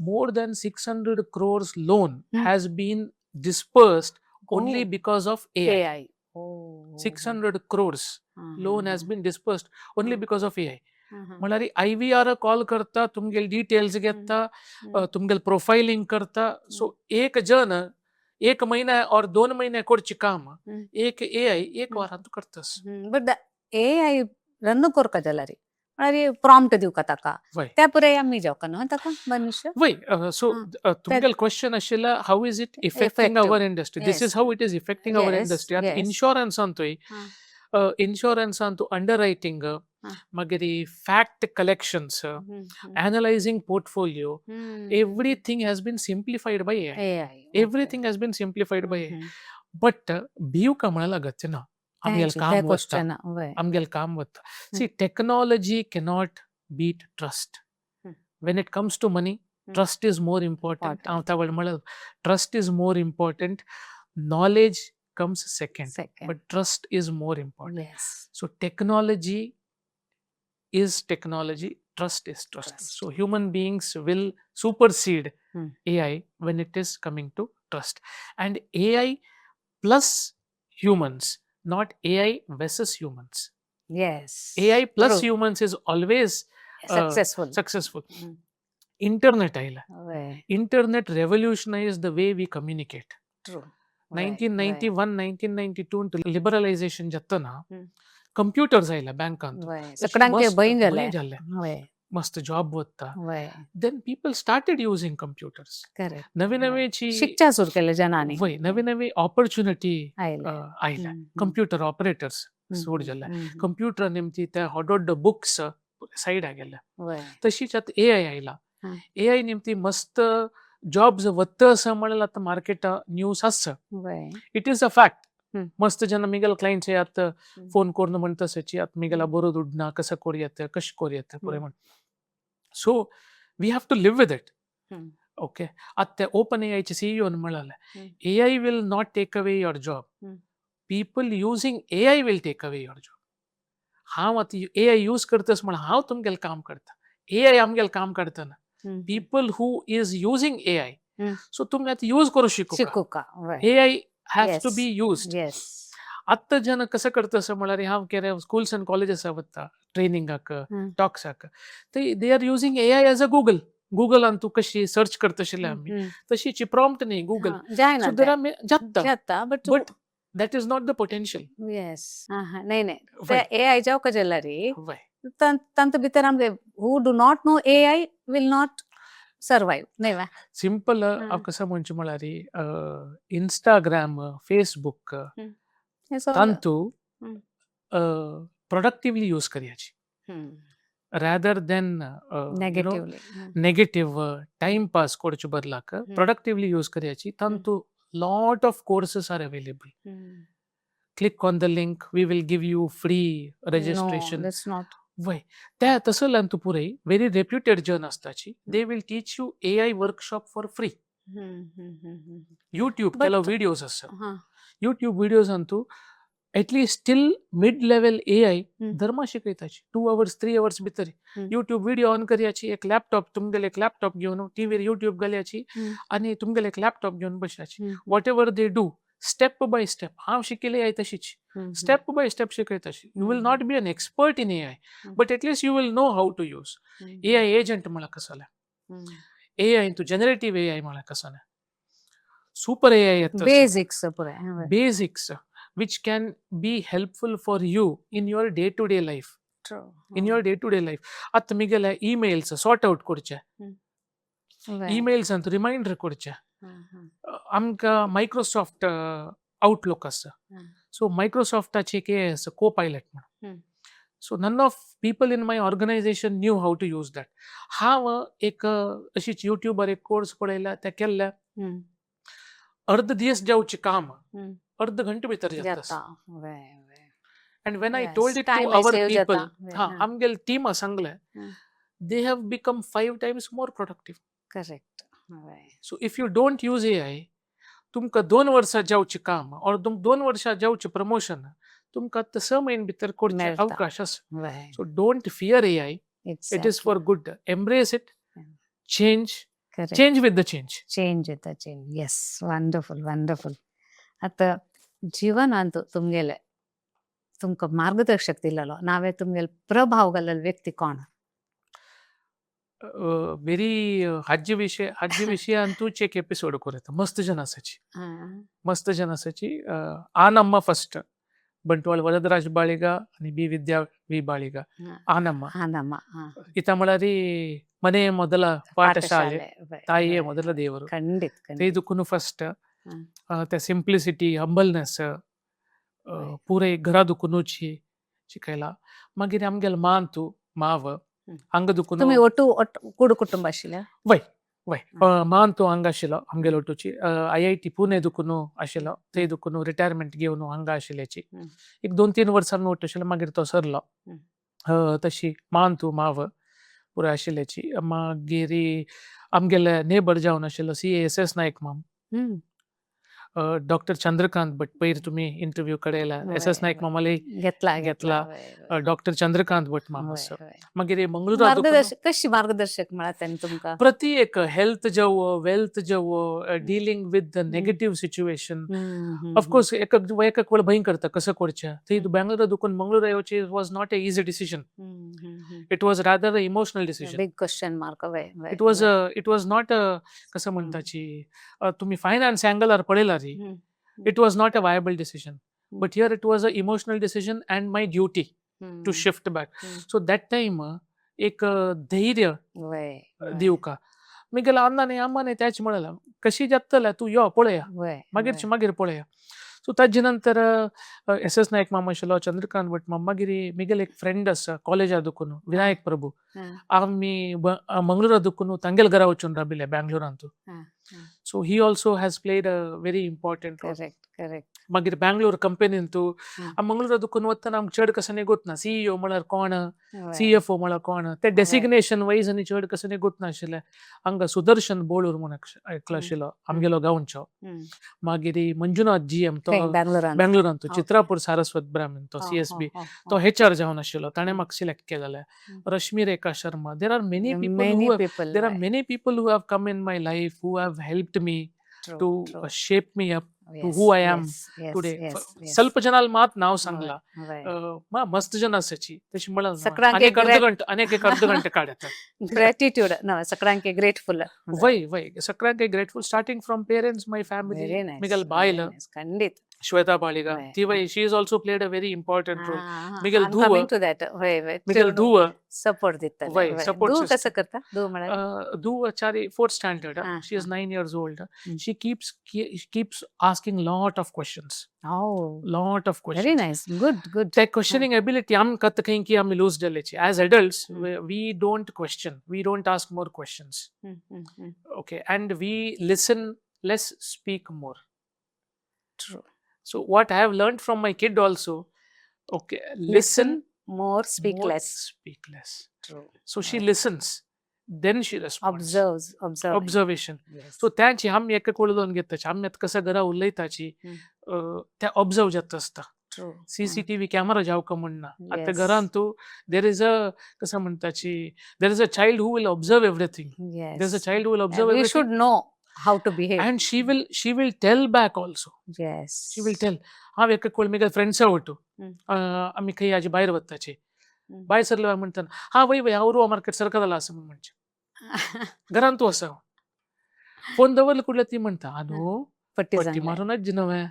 more than 600 crores loan has been dispersed only because of AI. 600 crores loan has been dispersed only because of AI. म्हळ्यार IVR कॉल करता तुमगेल details घेता तुमगेल profiling करता सो एक जन 1 महिना और 2 महिने करची काम एक AI 1 वरांत करतास बट AI रन करका जाल्यार म्हळ्यार प्रॉम्प्ट दिवका ताका त्या पुराय आमी जावका न्हू ताका मनुष्य वय सो तुमगेल क्वेश्चन आशिल्ला how is it affecting our industry this is how it is affecting our industry आतां इन्शुरन्सांतूय अंडररायटिंग मागीर fact collections analyzing portfolio everything has been simplified by AI everything has been simplified by AI but भिव का म्हणाला गच ना आमगेल काम वता सी technology cannot beat trust when it comes to money trust is more important Important. हांव त्या वेळार म्हळ्यार trust is more important knowledge comes second Second. But trust is more important Yes. so technology is technology, trust is trust. Trust. So human beings will supersede Hmm. AI when it is coming to trust. And AI plus humans, not AI versus humans. Yes. AI plus True. humans is always Successful. successful. Hmm. Internet आयला. Way. Internet revolutionized the way we communicate. True. Way. 1991 1992 into liberalization जातना Hmm. computers आयला बँकांत Way. सगळ्यांके भंय जाले जाले. Way. मस्त job वता Way. then people started using computers Correct. नवे Way. नवेची शिकच्या सुरू केले जनानी. वय नवे नवे ऑपॉर्च्युनिटी आयले. आयला हम्म. कंप्युटर ऑपरेटर्स हम्म. सोड जाल्या हम्म. कंप्युटर नेमती त्या हॉडोड बुक्स साईड गेल्या Way. तशीच आता AI आयला हं. AI नेमती मस्त जॉब्स वत्त असं म्हणाल आता मार्केट न्यूज आसा Way. It is a fact hmm. मस्त जन मिगल क्लायंट्स आत फोन करून म्हणतसची आत मिगला बरोद उडना कसं कोरियत कश कोरियत पुरे म्हण so we have to live with it hmm. Okay आता ओपन AIचे CEO म्हणाले हम्म. AI will not take away your job hmm. People using AI will take away your job हांव आता AI यूज करतस म्हण हांव तुमगेल काम करता AI आमगेल काम करतना hmm. People who is using AI hmm. So तुम्ही आता यूज करू शिकू शिकू का. Way. AI have Yes. To be used Yes. आत्ता जन कसं करतस म्हळ्यार हांव केरे स्कूल्स अँड कॉलेजेस वता ट्रेनिंगाक हम्म. टॉक्साक they are using AI as a गुगलान तू कशी सर्च करतशिल्ले आमी हम्म. तशीची प्रॉम्प्ट न्ही गुगल हा, जायना सो ते. देर आर जाता जाता but but that is not the potential yes नाही ते AI जावक जल्लारी वय ತಂತ ಭಿತರ ನಮ್ಗೆ who do not know AI will not survive ನೇವಾ सिंपल हांव कसं म्हणचे म्हळ्यार इंस्टाग्राम फेसबुक तांतू प्रोडक्टिवली यूज करयाची rather than negatively negative time pass ಕೊಡಚು ಬದಲಾಕ productively use करयाची तांतू lot of courses are available click on the link we will give you free registration that's not वय त्या तसं तू पुरे व्हेरी रेप्युटेड जर्न असताची they will teach you AI workshop for free YouTube But- ಕೆಲವು ವಿಡಿಯೋಸ್ ಅಸ ಯೂಟ್ಯೂಬ್ ವಿಡಿಯೋಸ್ ಅಂತೂ at least till mid level AI धर्मा शिकयताची 2 hours 3 hours भितर यूट्यूब व्हिडिओ ऑन करयाची एक लॅपटॉप तुमगेले एक लॅपटॉप घेऊन टीव्हीर यूट्यूब घालयाची आणि तुमगेले एक लॅपटॉप घेऊन बसयाची whatever they do step by step हांव शिकयले AI तशीच स्टेप बाय स्टेप शिकयताची you will not be an expert in AI but at least you will know how to use AI agent म्हळ्यार कसले AI इंटू जनरेटिव्ह AI म्हळ्यार कसले super AI basics ಪುರೆ basics which can be helpful for you in your day-to-day life. In your day-to-day life. आता मिगेले emails sort out करचे. emails अंत reminder करचे. आमका Microsoft Outlook आसा. So Microsoft चे के आसा co-pilot म्हणून. So none of people in my organization knew how to use that. हांव एक अशीच YouTubeर एक कोर्स पळयला त्या केल्ल्या अर्ध दिवस जावचे काम अर्ध घंटे भितर जाता and when I told it to our people आमगेल टीम सांगले they have become 5 times more productive. Correct So if you don't use AI तुमका 2 वर्षां जावचे काम और 2 वर्षां जावचे प्रमोशन तुमका 6 महिने भितर करचे अवकाश आसा. So don't fear AI. It is for good. Embrace it. Change with the change. Change ಇತ್ತ ಚೇಂಜ್ ಎಸ್ ವಂಡರ್ಫುಲ್ ಅತ್ತ ಜೀವನ ಅಂತೂ ತುಮ್ಗೆಲೆ तुमका मार्गदर्शक दिलेलो नावे तुमगेल प्रभाव घालेल व्यक्ती कोण वेरी हाजी विषय ಅಂತೂ एक एपिसोड करता मस्त जन आसाची आनम्म फर्स्ट ಬಂಟ್ವಾಳ ವರದರಾಜ ಬಾಳಿಗ आणि बी विद्या ವಿ ಬಾಳಿಗ ಆನಮ್ಮ ಇತ ಮಳರಿ ಮನೆ ಮೊದಲ ಪಾಠಶಾಲೆ ತಾಯಿಯೇ ಮೊದಲ ದೇವರು ಇದಕ್ಕೂ ಫಸ್ಟ್ त्या सिंप्लिसिटी हंबलनेस पुरे घरा दुखूनची शिकायला मागीर आमगेल मांतू माव हांगा दुखून तुम्ही ಒಟ್ಟು ಕೂಡು ಕುಟುಂಬ आशिल्ले वय मांतू हांगा आशिल्लो आमगेल ओटूची IIT पुणे दुखून आशिल्लो थंय दुखून रिटायरमेंट घेवन हांगा आशिल्ल्याची एक 2-3 वर्सां ओट आशिल्लो मागीर तो सरलो तशी मांतू माव पुराय आशिल्ल्याची मागीर आमगेले नेबर जावन आशिल्लो CASS नायक माम हम्म. डॉक्टर चंद्रकांत भट पयर तुमी इंटरव्यू कडेला वय, SS नायक वय. मामाले घेतला घेतला वय, वय. डॉक्टर चंद्रकांत भट माम वय, असो वय. मागीर मंगळूरा मार्गदर्शक कशी मार्गदर्शक म्हळ्यार तेन्ना तुमकां प्रति एक हेल्थ जावो वेल्थ जावो dealing with the negative situation of course एक वेळ भंय करता कसं करचें थंय बेंगलोरा दुखून मंगळूरा येवचें was not a easy decision it was rather a emotional decision big question mark वय वय इट वॉज नॉट कसं म्हणटाची तुम्ही फायनान्स अँगलार पळयला री it was not a viable decision but here it was a emotional decision and my duty to shift back so that time एक धैर्य वय दिवका मिगेला अन्नाने अम्माने त्याच म्हणाला कशी जगतल्या तू यो पळया वय मागीरची मागीर पळया सो ताजे नंतर SS नायक मामा आशिल्लो चंद्रकांत भट माम मागीर मिगेल एक फ्रेंड आसा कॉलेजा दुखून विनायक प्रभू आमी मंगळूरा दुखून तांगेल घरा वचून राबिल्ले बँगलोरांत so he also has played a very important role correct correct मागीर बँगलोर कंपनीन तूं मंगळूरा दुखून वतना आमकां चड कसं गोत ना CEO म्हळ्यार कोण CFO म्हळ्यार कोण ते डेसिग्नेशन वायज आनी चड कसं गोत नाशिल्ले हांगा सुदर्शन बोळूर म्हूण ऐकलो आशिल्लो आमगेलो गांवचो मागीर मंजुनाथ GM तो बँगलोरांत तो चित्रापूर सारस्वत ब्राह्मण तो CSB तो HR जावन आशिल्लो ताणें म्हाका सिलेक्ट केलेले Rashmi Rekha Sharma there are many people who have come in my life who have helped me to shape me up to who I am today. ಸ್ವಲ್ಪ ಜನ ಮಾತ್ ನಾವು ಸಂಗಲ ಮಸ್ತ್ ಜನ ಸಚಿ ತಶಿ ಮಳ ಅನೇಕ ಅರ್ಧ ಗಂಟೆ ಕಾಡತ್ತೆ ಗ್ರಾಟಿಟ್ಯೂಡ್ ಸಕ್ರಾಂಕೆ ಗ್ರೇಟ್ಫುಲ್ ವೈ ಸಕ್ರಾಂಕೆ grateful starting from parents my family ಮಿಗಲ್ ಬಾಯ್ಲ ಖಂಡಿತ Shweta Baliga. She has also played a very important role. Miguel Dua. Coming to that. Miguel Dua. Support ditta. Support Dua kasa karta? Dua mala. Dua chari 4th standard. She is 9 years old. She keeps asking lot of questions. Oh. Lot of questions. Very nice. Good. That questioning ability am kat kahin ki am lose delechi. As adults, we don't question. We don't ask more questions. Okay, and we listen less, speak more. True. So what I have learned from my kid also, okay, listen more, speak less. True. So she listens, then she responds. Observation. Yes. So त्यांची आम्ही एक कोळदोन घेताची आम्ही आता कसं घरा उलयताची त्या observe जात असता CCTV कॅमेरा जाव का म्हणना आता घरान तू देर इज अ कसं म्हणताची there is a child who will observe everything there is a child who will observe everything we should know how to behave and she will tell back also. Yes, she will tell हांव एक कोळ mega friends आवटू आम्ही खंय हाजी भायर वताचे भायर सरले म्हणटा हा वय आवरू मार्केट सरका जाला असं म्हणचे घरान तू असं फोन दवरले कुठल्या ती म्हणता आनो पट्टी मारूनच जिनवे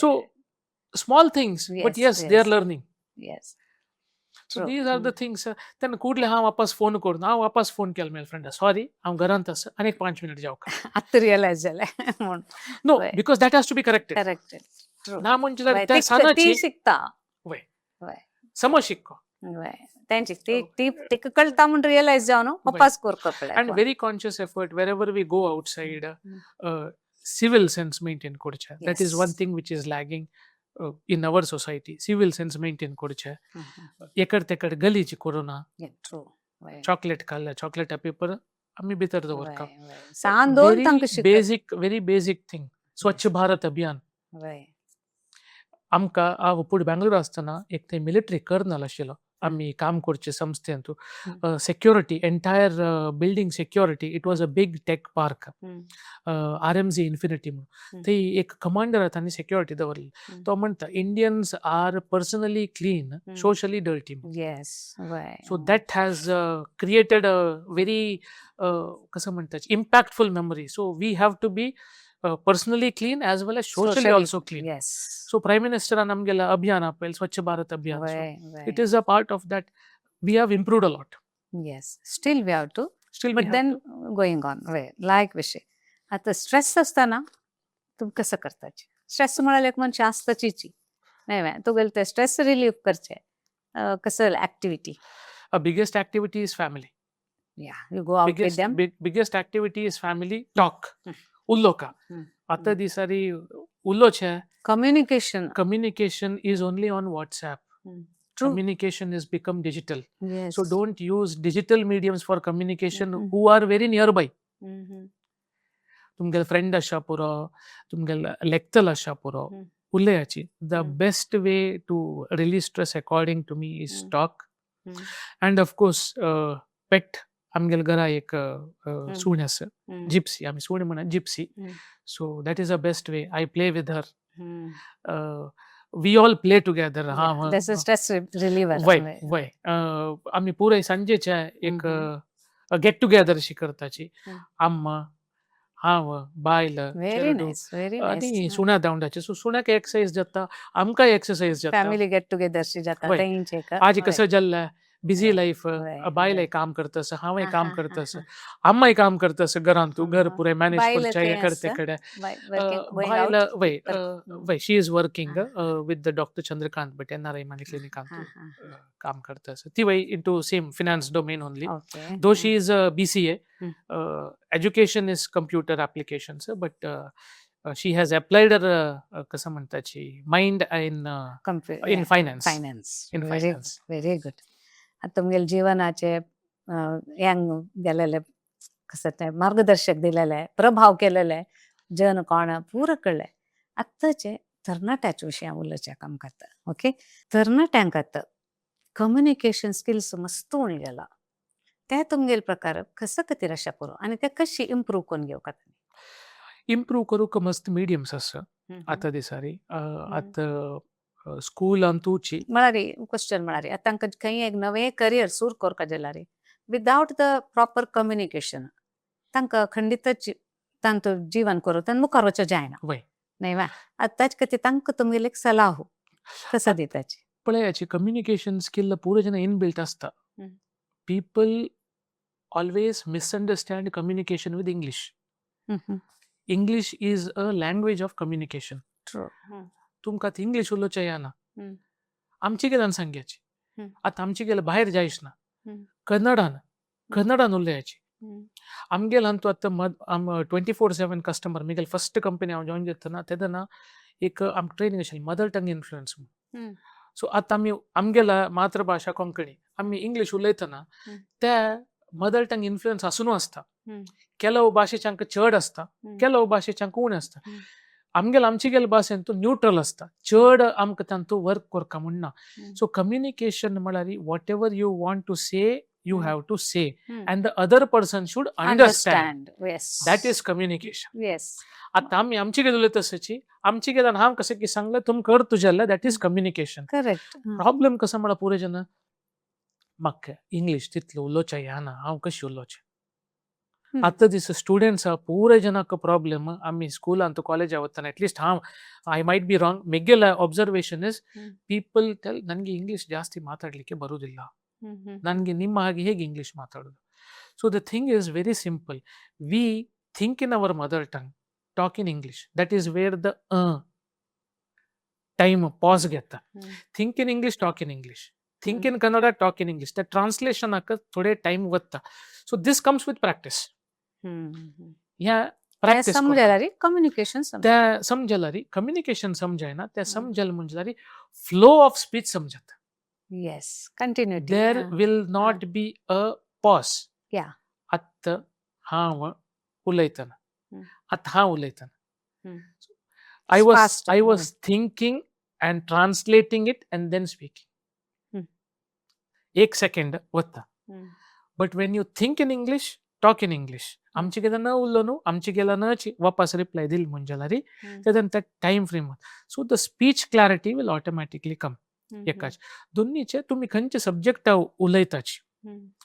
so small things but yes they are learning. Yes. So these are the things. Then ಕೂಡಲೇ ಹಾಂ ವಾಪಸ್ ಫೋನ್ ಕೊಡು ನಾವು ವಾಪಸ್ ಫೋನ್ ಕೇಳ ಮೇಲೆ ಫ್ರೆಂಡ್ ಸಾರಿ ಅವ್ನು ಗರಂತ ಅನೇಕ 5 ಮಿನಿಟ್ ಜಾವ ಅತ್ತು ರಿಯಲೈಸ್ ಅಲ್ಲ no because that has to be corrected ನಾ ಮುಂಚೆ ಸನಚಿ ಸಿಕ್ತಾ ವೈ ಸಮ ಶಿಕ್ಕೋ ವೈ त्यांची ती कळता म्हणून रियलाइज जावन वापस करकपले and very conscious effort wherever we go outside civil sense maintain korche. That is one thing which is lagging in our society. Civil sense maintain korche. एकड तेकड गलीची कोरोना चॉकलेट खाल्ला chocolate paper आम्ही भितर दवरका सान दोन तांक very basic thing स्वच्छ भारत अभियान आमकां हांव पुढे बँगलोर आसतना एक थंय मिलिटरी कर्नल आशिल्लो आम्ही काम करचे संस्थेंत security entire building security it was a big tech park RMZ infinity म्हणून थंय एक कमांडर तांणी सेक्युरिटी दवरली तो म्हणटा Indians are personally clean socially dirty so that has created a very कसं म्हणटा impactful memory so we have to be personally clean as well as socially also clean. Yes. So Prime Minister namgela abhiyan apel Swachh Bharat abhiyan. So it is a part of that. We have improved a lot. Yes. Still we have to. But then going on. Like विषय. आता stress असताना तुम कसं करताची? Stress म्हणाले एक मनशी असताची. नाही तू गेल ते स्ट्रेस रिलीफ करचे. कसं activity? Biggest activity is family. Yeah, you go out with them. Biggest activity is family talk. उल्लोका आता दिसारी उल्लो छे communication is only on WhatsApp. True. communication is become digital. Yes. So don't use digital mediums for communication Mhm. who are very nearby. Mhm. तुमगेल friend आसा पुरो, तुमगेल lecture आसा पुरो, हम्म. उलयाची. The hmm. best way to release stress according to me is hmm. talk. Hmm. And of course, pet. आमगेल घरा एक हम्म. सूण आसा, हम्म. gypsy. आमी सूण म्हणा gypsy. Hmm. So that is the best way. I play with her. Hmm. We all play together. Yeah, हाँ that's a stress reliever. वय आम्ही पुरे संजेच्या एक गेट टुगेदर अशी करताची. हम्म. अम्मा हांव बायल Very चेडू nice, very आणि nice. सुण्या धांवडाचे. सो सुण्याक एक्सरसाइज जाता, आमकां एक्सरसाइज जाता. फॅमिली गेट टुगेदरशी जाता वय. तेंचे का आज कसं जाल्लं बिझी वय, लाईफ, वय, बायल वय. काम करतस, हांवय हा, काम हा, करतस, हा, अम्माय काम करतस घरांत, तू घर हा. पुरे मॅनेज बायल करच्या थंय करते आसा? कडे. Going बायल out? वय शी इज वर्किंग हा. With the doctor Chandrakant Bhat NRI मनी क्लिनिकांत हा, हा. काम करतस. ती वय into same finance domain only. Okay. Though she is a BCA, Hmm. education is computer applications, but she has applied her कसं म्हणताची mind in finance. Finance In very finance. Very good. आता तुमगेले जीवनाचे यांग गेलेले कसं ते मार्गदर्शक दिलेले आहे, प्रभाव केलेले आहे, जन कोण पूर कळले. आत्ताचे तरणाट्याच्या विशया उलोवचें काम करता. ओके, तरणाट्यांक कम्युनिकेशन स्किल्स मस्त उणी गेला. ते तुमगेले प्रकार कसं खातीर अशें पुरो आनी ते कशी इम्प्रूव करून घेवका? इम्प्रूव करूक मस्त मिडियम्स आसा आतां दिसारी. आतां स्कूल अंतूची म्हळ्यार क्वेश्चन म्हळ्यार आतां तांकां खंय एक नवें करियर सुरू करता जाल्यार विदाउट द प्रॉपर कम्युनिकेशन तांकां खंडितच तांचो जीवन करून तांकां मुखार वचचें जायना वय न्हय वा. आतां ताचे खातीर तांकां तुमगेले एक सलाह कसो दिताची? पळयाची कम्युनिकेशन स्किल पूरे जन इनबिल्ट आसता. People always misunderstand communication with English. English is a language of communication. True. तुमकां आतां इंग्लिश उलोवचें येना, आमची कितें सांगयाची. आतां आमची गेल्यार भायर जायच ना, कन्नडान उलयाची. आमगेल हांतू आतां 24/7 कस्टमर. म्हगेल फर्स्ट कंपनी हांव जॉइन करतना तेदना एक आमकां ट्रेनिंग आशिल्ली मदर टंग इन्फ्लुएन्स. सो आतां आमगेला मातृभाशा कोंकणी, आमी इंग्लिश उलयतना त्या मदर टंग इन्फ्लुएन्स आसून आसता. ಕೆಲವು ಭಾಷೆಚಾಂಕ ಚಡ್ ಆಸ್ತಾ, ಕೆಲವು ಭಾಷೆಚಾಂಕ ಉಣ್ ಆಸ್ತಾ. आमची गेल भाशेन तू न्यूट्रल असता. चड आमकां तांतू वर्क करका म्हणना. सो कम्युनिकेशन म्हळ्यार whatever you want to say you have to say and the other person should understand. That is communication. आता आमची गेल उलयत तसची आमची गेल्यान हांव कशें की सांगलें तुम कर तुजेल्ले, that is communication. Correct. Problem कसो म्हळ्यार पुरे जन म्हाका इंग्लिश तितलें उलोवचें येना, हांव कशें उलोवचें. आतां दिस स्टुडंट्स पूरे जनाक प्रॉब्लेम. आमी स्कूलान तू कॉलेजा वतना एटलीस्ट हांव ಐ ಮೈಟ್ ಬಿ ರಾಂಗ್, ಮೆಗ್ಗೆಲ ಅಬ್ಸರ್ವೇಷನ್ ಇಸ್ ಪೀಪಲ್ ಟೆಲ್ ನನಗೆ ಇಂಗ್ಲಿಷ್ ಜಾಸ್ತಿ ಮಾತಾಡಲಿಕ್ಕೆ ಬರುವುದಿಲ್ಲ, ನನಗೆ ನಿಮ್ಮ ಹಾಗೆ ಹೇಗೆ ಇಂಗ್ಲಿಷ್ ಮಾತಾಡೋದು. So the thing is very simple. We think in our mother tongue, talk in English. That is where the time pass ಗೆತ್ತ. Think in English, talk in English. Think in Kannada, talk in English. The translation ಹಾಕ ಥೋಡೆ time वत्ता. So this comes with practice. ह्या practice समजल्यारी communication त्या समजल्यारी communication समजायना, त्या समजल म्हणजे flow of speech समजत. Yes, continuity. There will not be a pause. या आत्ता हांव उलयतना, आतां हांव उलयतना I was thinking and translating it and then speaking. एक सेकंड वत्ता. But when you think in English, talk in English. आमची गेला न उरलो न्हू, आमची गेला नची वापस रिप्लाय दिली म्हणजे जाल्यार तेदन time frame. So the speech clarity will automatically come. एकाच दोन्हीचे तुम्ही खंयचे सब्जेक्ट उलयताची.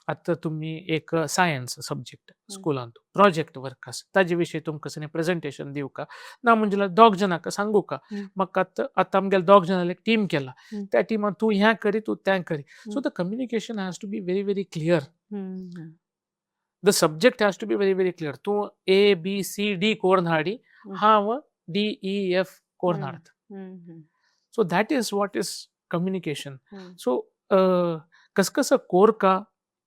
आतां तुम्ही एक सायन्स सब्जेक्ट स्कुलान प्रोजेक्ट वर्क आसा, ताजे विशीं तुमकां कसं प्रेझेंटेशन दिवं का ना म्हणजे दोग जणांक सांगू का. म्हाका आतां आमगेले दोग जणांनी एक टीम केला, त्या टिमान तू ह्या करी, तू त्या करी. So the communication has to be very very clear. The subject has to be very very clear. तू ABCD कोण हाडी, हांव DEF कोण हाडता. So that is what is communication. So कसं कोरका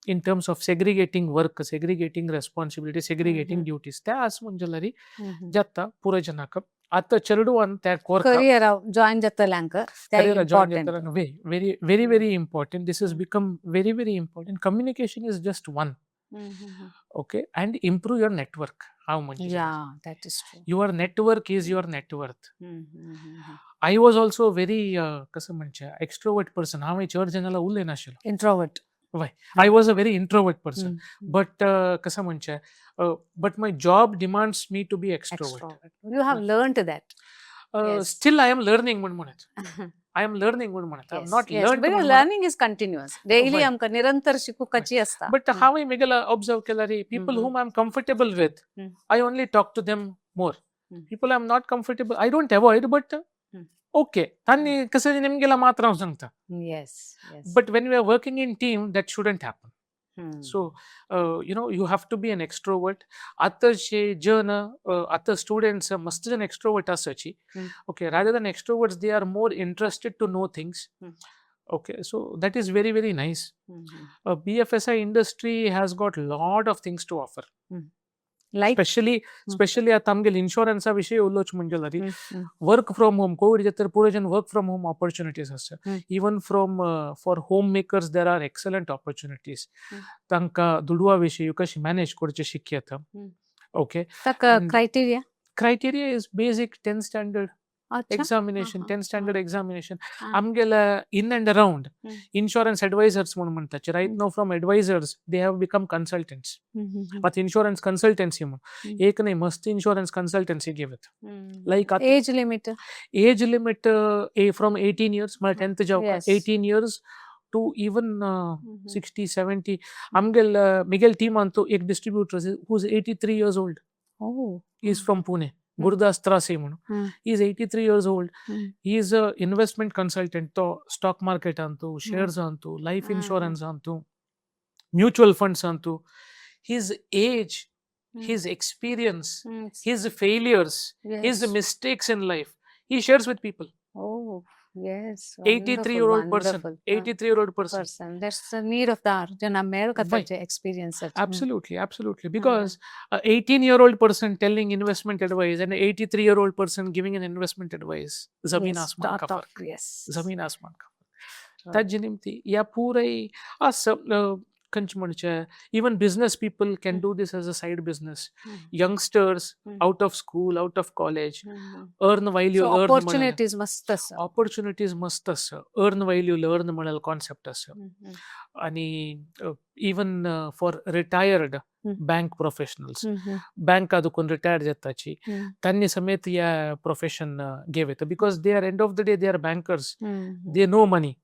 in terms of segregating work, segregating responsibility, segregating duties. त्या आस म्हणजे जाल्यार जाता पुरे जनाक आता चेडवान त्या कोरका करियर जॉईन जातल्यांक ते career join important jattaranka very important. This has become very important. Communication is just one. Okay, and improve your network. How much? या that is true Your network is your net worth. I was also very कसं म्हणचे extrovert person. हांव चड जनाला उलय नाशिल्लो. Introvert Why? I was a very introvert person. But कसं म्हणचे but my job demands me to be extrovert. You have learned that Yes. Still I am learning म्हणत. I am learning म्हणत. I am not learned because म्हणत. Learning is continuous daily Why? आमकां निरंतर शिकूकाची असता But how I megala observe kelari people whom I'm comfortable with, I only talk to them more. People I'm not comfortable, I don't avoid, but okay. Tanni kasari nimgela matra sangta. Yes yes But when we are working in team, that shouldn't happen. So you have to be an extrovert. आता जे जन आता students मस्त जन extrovert asachi. Okay, rather than extroverts, they are more interested to know things. Okay, so that is very nice. BFSI industry has got lot of things to offer. Like Especially आता आमगेल इन्शुरन्सा विषयी उलोवच म्हणजे जाल्यार work from home Covid तर पुरे जन work from home opportunities आसा. Even for home makers there are excellent opportunities. तांकां दुडवा विशयी कशी मॅनेज करचे शिकी येता. Okay, criteria criteria is basic 10 standard examination. 10 standard examination. Amgela in and around insurance advisors म्हणतात. Right now from advisors they have become consultants. But insurance consultancy एक नाही मस्त insurance consultancy घेतात. Like age limit from 18 years मला 10th जाऊ Yes. 18 years to even 60 70. Amgel Miguel team anto एक distributor who's 83 years old. He's from Pune. Gurdas Trase म्हणून. He is 83 years old. He is a investment consultant to stock market antu, shares antu, life insurance antu, mutual funds antu. His age, his experience, his failures, his mistakes in life, he shares with people. Oh, yes. 83-year-old person. 83-year-old person. That's the need of the jana mero katache experience. Absolutely. Because a 18-year-old person telling investment advice and an 83-year-old person giving an investment advice. Zameen asman ka fark. Yes. Zameen asman ka fark. Tajinimti. Ya purai कंच म्हणचे even business people can do this as a side business. Youngsters out of school, out of college, earn while you So earn. opportunities must asa. Opportunities must asa. Earn while you learn म्हणल concept asa. आणि even for retired bank professionals, bank adukun retired जाताची त्यांनी समेत या profession घेवेत because they are end of the day they are bankers. They know money.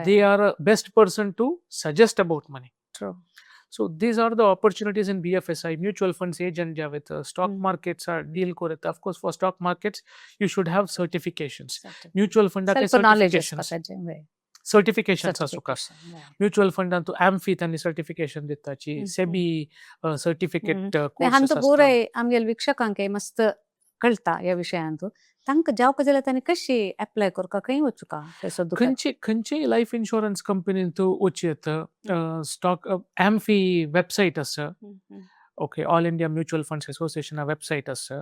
They are a best person to suggest about money. True. So these are the opportunities in BFSI. Mutual funds agent javet, stock markets are deal koreta. Of course, for stock markets, you should have certifications. Mutual fund certifications. Certifications asuka. Mutual fund antu AMFI tani certification दिताची. SEBI certificate courses. हम तो पूरे आमगेल वीक्षकांक मस्त कळता या विषयांतू. तांकां जावक जाल्यार तांणी कशी अप्लाय करका खंय वचूका ते सोदूक खंयचे लायफ इन्शुरन्स कंपनीन तूं वची येता. स्टॉक AMFI वेबसायट आसा. Okay, all India mutual funds association website आसा.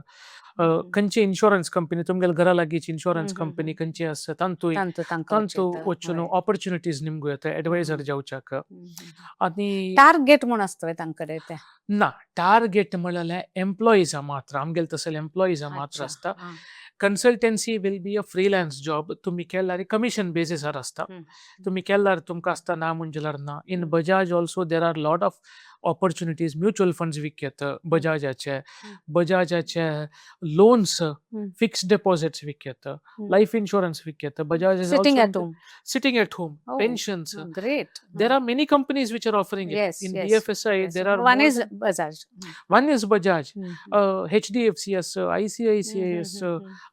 खंयचे इन्शुरन्स कंपनी तुमगेल घरा लागींची इन्शुरन्स कंपनी खंयची आसा तांतू वचून ऑपॉर्च्युनिटीज निमगू येता एडवायझर जावच्याक. आनी टार्गेट म्हूण आसता तांकडे ते ना टार्गेट म्हळ्यार एम्प्लॉईजा मात्र आमगेल तसले एम्प्लॉईजा मात्र आसता. Consultancy will be a freelance job. तुम्ही केल्यार कमिशन बेसिसार आसता. तुम्ही केल्यार तुमकां आसता ना म्हणजेल्यार ना. In Bajaj also there are lot of opportunities. Mutual funds विकत बजाजाचे loans, fixed deposits विकत, life insurance विकत. Bajaj is sitting at home, pensions. Great. There are many companies which are offering it. In BFSI there are one is Bajaj, HDFC as ICICI as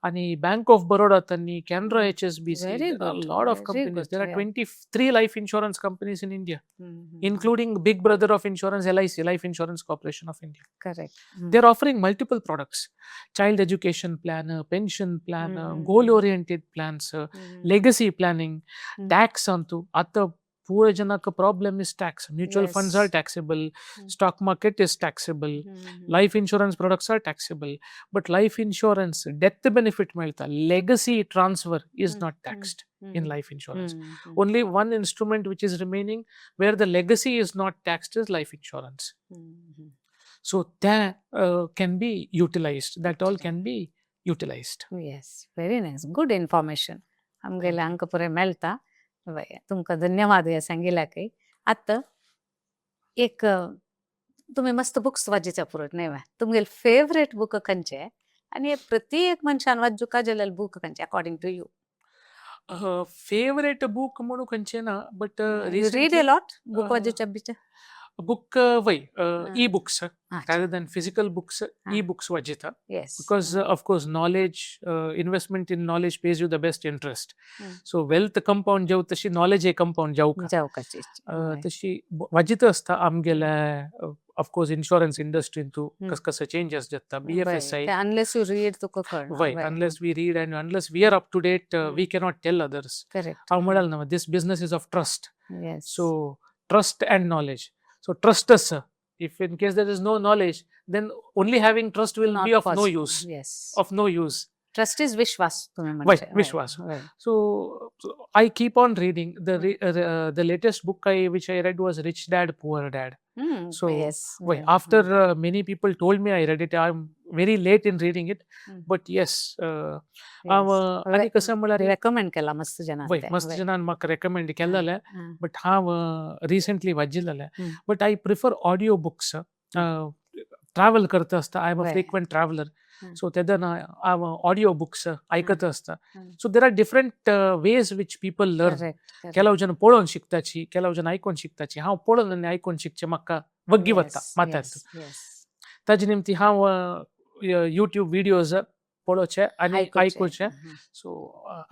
आणि Bank of Baroda tani, Canara HSBC. There are a lot of companies. There are 23 life insurance companies in India, including big brother of insurance, LIC, Life Insurance Corporation of India. Correct. They're offering multiple products: child education planner, pension planner, goal oriented plans, legacy planning, tax antu. Atta ಪೂರ ಜನಕ್ಕೆ problem is tax. Mutual Yes. Funds are taxable, Mm. Stock market is taxable, Mhm. Life insurance products are taxable. But life insurance death benefit ಮಿಳ್ತಾ, legacy transfer is not taxed in life insurance. Mhm. Only one instrument which is remaining where the legacy is not taxed is life insurance. Mhm. So that can be utilized. That all can be utilized. Yes, very nice. Good information. आमगेले अंक पुरे मेळता. वय तुमका धन्यवाद या सांगिल्याकय. आता एक तुम्ही मस्त बुक्स वाचीच्या पुरत नाही वा. तुमगेल फेवरेट बुक खंयचे आणि हे प्रत्येक मनशान वाचूका जाल्यार बुक खंयचे according to you? Favorite book म्हणू खंयचेना, but You read a lot book uh, वाचूच्या बिचे? book way e-books rather than physical books. Ah. E-books wajita, Yes. because of course knowledge, investment in knowledge pays you the best interest. Mm. So wealth compound जाऊ तशी knowledge हे compound जाऊ का जावकाची. तशी वाजित असता आमगेल्या of course insurance industry तू कस कसं changes जाता. BFSI unless you read तुका कळना. why unless we read and unless we are up to date we cannot tell others. Correct. How म्हणाल ना, this business is of trust. Yes. So trust and knowledge. So trust us, sir. If in case there is no knowledge, then only having trust will Not be of no possible. use. Yes. Of no use. Trust is Vishwas तुम्ही Why? म्हणते. Vishwas. Right. So I keep on reading. The latest book which I read was Rich Dad Poor Dad. So yes. why? After many people told me I read it, I'm very late in reading it. But yes, आणि कसं म्हणाल, recommend केला मस्त जनान. वय मस्त जनान म्हाका recommend केलेले. But हांव रिसेंटली वाचिल्लें. But I prefer audio books. Travel करता असता, I am a frequent traveller, so तेदन हांव ऑडियो बुक्स आयकत असता. So there are different ways which people learn. ಕೆಲವು ಜನ ಪೊಳೋನ್ ಶಿಕ್ತಾಚಿ, ಕೆಲವು ಜನ ಐಕೋನ್ ಶಿಕ್ತಾಚಿ. ಹಾವು ಪೊಳೋನ್ ಐಕೋನ್ ಶಿಕ್ಚೆ ಮಕ್ಕ ವಗ್ಗಿ ಬತ್ತ ಮಾತಾಡ್ತು. ತಾಜಿ ನಿಮ್ತಿ ಹಾವು ಯೂಟ್ಯೂಬ್ ವಿಡಿಯೋಸ್ ಪೊಳೋಚೆ आणि ಐಕೋಚೆ. So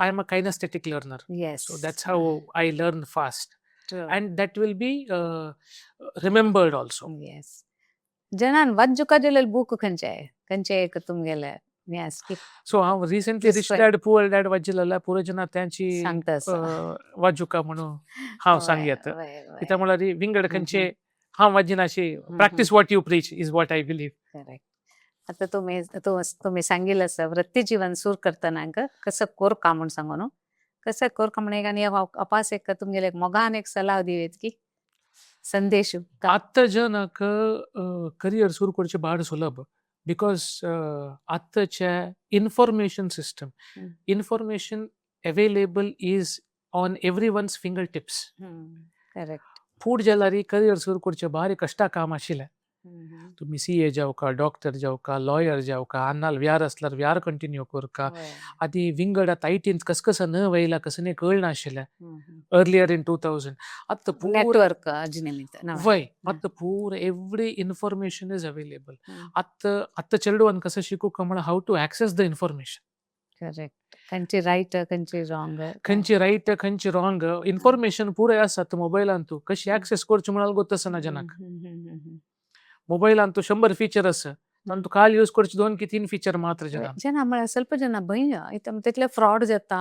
I am a kinesthetic learner. So that's how I learn fast and that will be remembered also. Yes. जनान वाचूका जाल्यार बुक खंयचे एक तुमगेले Yes. So हांव recently rich dad poor dad वाचिल्लें. पुरो जना त्यांची वाचूका म्हणून हांव सांगयत. कित्याक म्हळ्यार विंगड खंयचे हांव वाचिनाशी. Practice what you preach is what I believe. Correct. आता तुम्ही सांगितलं असं वृत्ती जीवन सुरू करताना कसं कोर का म्हणून सांगू न्हू. कसं कोर का म्हणून आणि अपास एक तुमगेले एक मोगान एक सल्ला दिवेत की संदेश आत्ता जनक करियर सुरू करचे बाळ सुलभ. Because आत्ताच्या information system, information available is on everyone's fingertips. Correct. Food जाल्यार करियर सुरू करचे भारी कष्टा काम आशिल्लें. तुम्ही CA जाऊ का, डॉक्टर जाऊ का, लॉयर जाऊ का, अन्नाल व्यार असल्यार व्यार कंटिन्यू करू का. आधी विंगड आता ITन कसं न वयला कसं नाही कळना आशिल्लें अर्लियर इन 2000. आता नेटवर्क वय आता पूर एवरी इन्फॉर्मेशन इज अवेलेबल. आता चेडवान कसं शिकू का म्हणा how to access the information. Correct. खंयची राईट खंयची रॉंग इन्फॉर्मेशन पुरे आसात मोबायलान. तू कशी ऍक्सेस करची म्हणाल गोतस ना जनाक. ಮೊಬೈಲ್ ಅಂತೂ 100 ಫೀಚರ್ ಅಸ ನಾನು ಕಾಲ್ ಯೂಸ್ करची 2 की 3 ಫೀಚರ್ ಮಾತ್ರ ಜನ ಸ್ವಲ್ಪ ಜನ ಭಯ तितले फ्रॉड जाता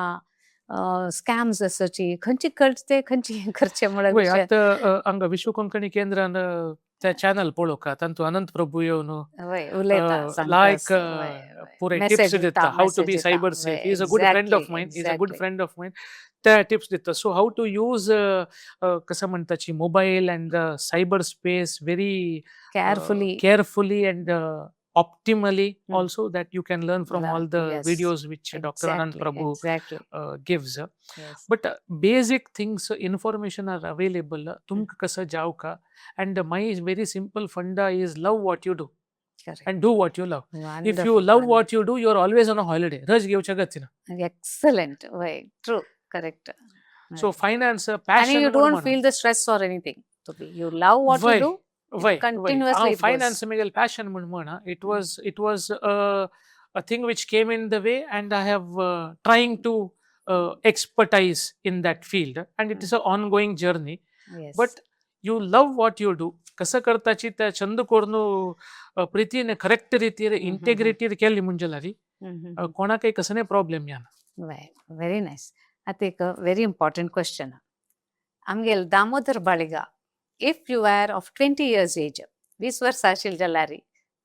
स्कॅम्स असाची खंयची कळते खंयची खर्चे म्हळ्यार आता हांगा विश्व कोंकणी केंद्रान त्या चॅनल पळोवका तांतू अनंत प्रभू येवन लायक पुरे टिप्स दिता how to be cyber safe. He is a good friend of mine. त्या टिप्स दिता. सो हाऊ टू यूज कसं म्हणताची mobile and cyber space very carefully and optimally also, that you can learn from all the videos which Dr. Anand Prabhu gives. But basic things, information are available. तुमक कसं जाऊ का. And my very simple funda is love what you do. Correct. And do what you love. Wonderful. If you love what you do, you are always on a holiday. रज घेवच्या गतीन. Excellent. True. Correct. So finance, passion. And you don't feel the stress or anything. You love what you do. Continuously finance मेगेल passion म्हणा. It was a thing which came in the way, and I have trying to expertise in that field, and it is an ongoing journey. But you love what you do. कसं करताची त्या छंद करून प्रीतीने correct रीतीने integrity केली म्हणजे लारी कोणा काही कसं नाही प्रॉब्लेम या. Very nice. आता एक व्हेरी इम्पॉर्टंट क्वेश्चन. आमगेल Damodar Baliga if you are of 20 years age 20 वर्सां आशिल्ली जाल्यार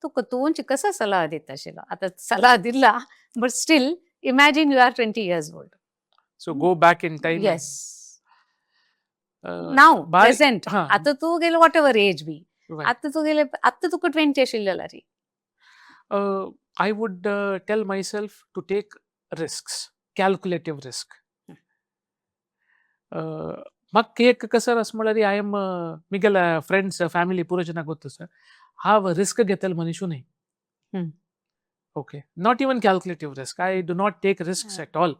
तुका तुमची कसो सल्ला दिता आशिल्लो आता सल्ला दिला but still imagine you are 20 years old. So go back in time. Yes now बाल प्रेझेंट हा आता तू गेलो whatever age be right. आता तू गेले आता तुका 20 आशिल्ली जाल्यार I would tell myself to take risks, calculative risk. म्हाका एक कसर आसा म्हळ्यार आय एम मिगेल फ्रेंड्स फॅमिली पुरो जनाक ಗೊತ್ತು सर हाव रिस्क घेतल मनीशू न्ही. Hmm. Okay not even calculative risk. I do not take risks at all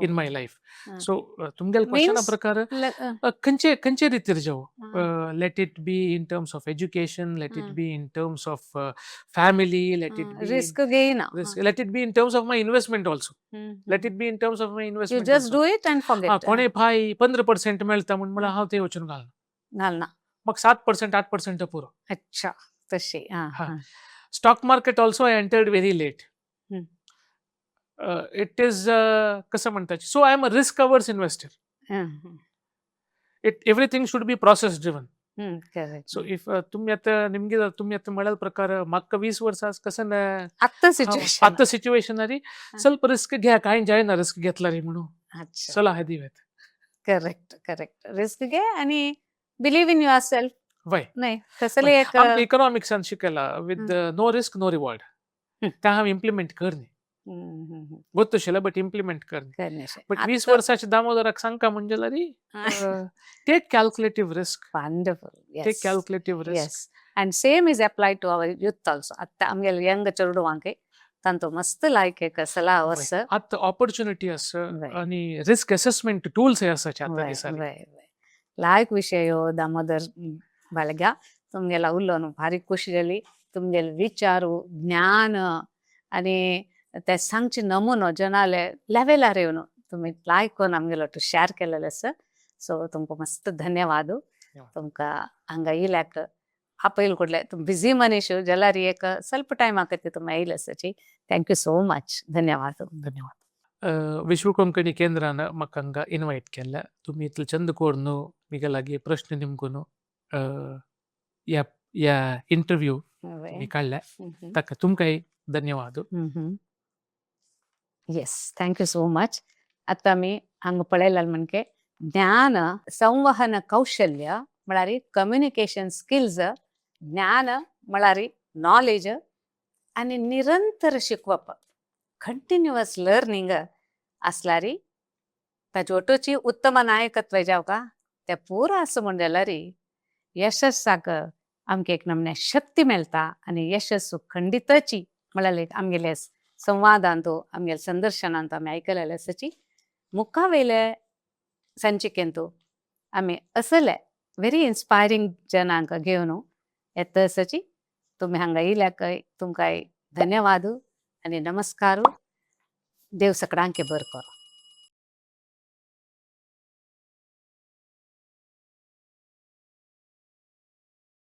in my life. So तुमगेल क्वेश्चन Means प्रकार खंयचे खंयचे रितीर जावं let it be in terms of education, let it be in terms of family, let it be risk घेईना risk, let it be in terms of my investment also, let it be in terms of my you investment just also. Do it and हा forget कोणे फाय 15% मेळटा म्हणून मला हांव ते वचून घालना घालना मग 7% 8% पुरो. अच्छा तशी हा. Stock market also I entered very late. It is कसं म्हणतात so I am a risk averse investor. It everything should be process driven. So if तुम्ही आता म्हणाल प्रकार म्हाका 20 वर्सां कसं आता सिच्युएशन ಸ್ವಲ್ಪ ರಿಸ್ಕ್ घ्या काय जायना रिस्क घेतला रे म्हणून सलाह दिवेत. करेक्ट करेक्ट रिस्क घे आणि बिलीव्ह इन युअर सेल्फ. वय नाही कसले एक आमकां इकॉनॉमिक्सान शिकयला with no risk no reward. ते हांव इम्प्लिमेंट करनी ಗೊತ್ತುಶಿಲ್ಲ ಬಟ್ ಇಂಪ್ಲಿಮೆಂಟ್ करनी. बट 20 वर्षाचे दामोदराक सांगता म्हणजे take calculative risk. Wonderful take calculative risk. yes and same is applied to our youth also atta amgel young चेडवांक तांतो मस्त लायक एक सला वर्स आता ऑपॉर्च्युनिटी आसा आणि रिस्क असेसमेंट टूल्स आसाचे आता दिसाली लायक विषय दामोदर बाळगा तुमगेला उलोवन भारी खुशी जाली. तुमगेल विचारू ज्ञान आणि ते सांगचे नमुनो जनाले लेवलार येवन तुम्ही लायक करून आमगेलो टू शेअर केलेले आसा. सो तुमकां मस्त धन्यवाद. तुमकां हांगा येयल्याक आपयल कोडले तुम बिझी मनीस जाल्यार एक ಸ್ವಲ್ಪ टायम आकते तुम्ही येयले आसाची. Thank you so much. धन्यवाद. धन्यवाद. विश्व कोंकणी केंद्रान म्हाका हांगा इन्वायट केल्ले. तुम्ही इतले चंद कोरून मिगेलागी प्रश्न निमकून या इंटरव्यू तुम्ही काढले ताका तुमकांय धन्यवाद. Yes thank you so much. आता मी हांगा पळयलां म्हणजे ज्ञान संवहन कौशल्य म्हळ्यार कम्युनिकेशन स्किल्स ज्ञान म्हळ्यार नॉलेज आणि निरंतर शिकवप कंटिन्युअस लर्निंग असल्यार ताचे ओटोची उत्तम नायकत्व जावका ते पुरो आसा म्हण जाल्यार यशस्साक आमकां एक नमने शक्ती मेळटा. आणि यशस्सू खंडितची म्हळ्यार आमगेले संवादांतू आमगेले संदर्शनांतू आमी आयकलेले आसाची. मुखा वयले संचिकेंतू आमी असले व्हेरी इन्स्पायरींग जनांक घेवन येता आसाची. तुम्ही हांगा येयल्याक तुमकां धन्यवाद आणि नमस्कार. देव सगळ्यांक बरें करूं.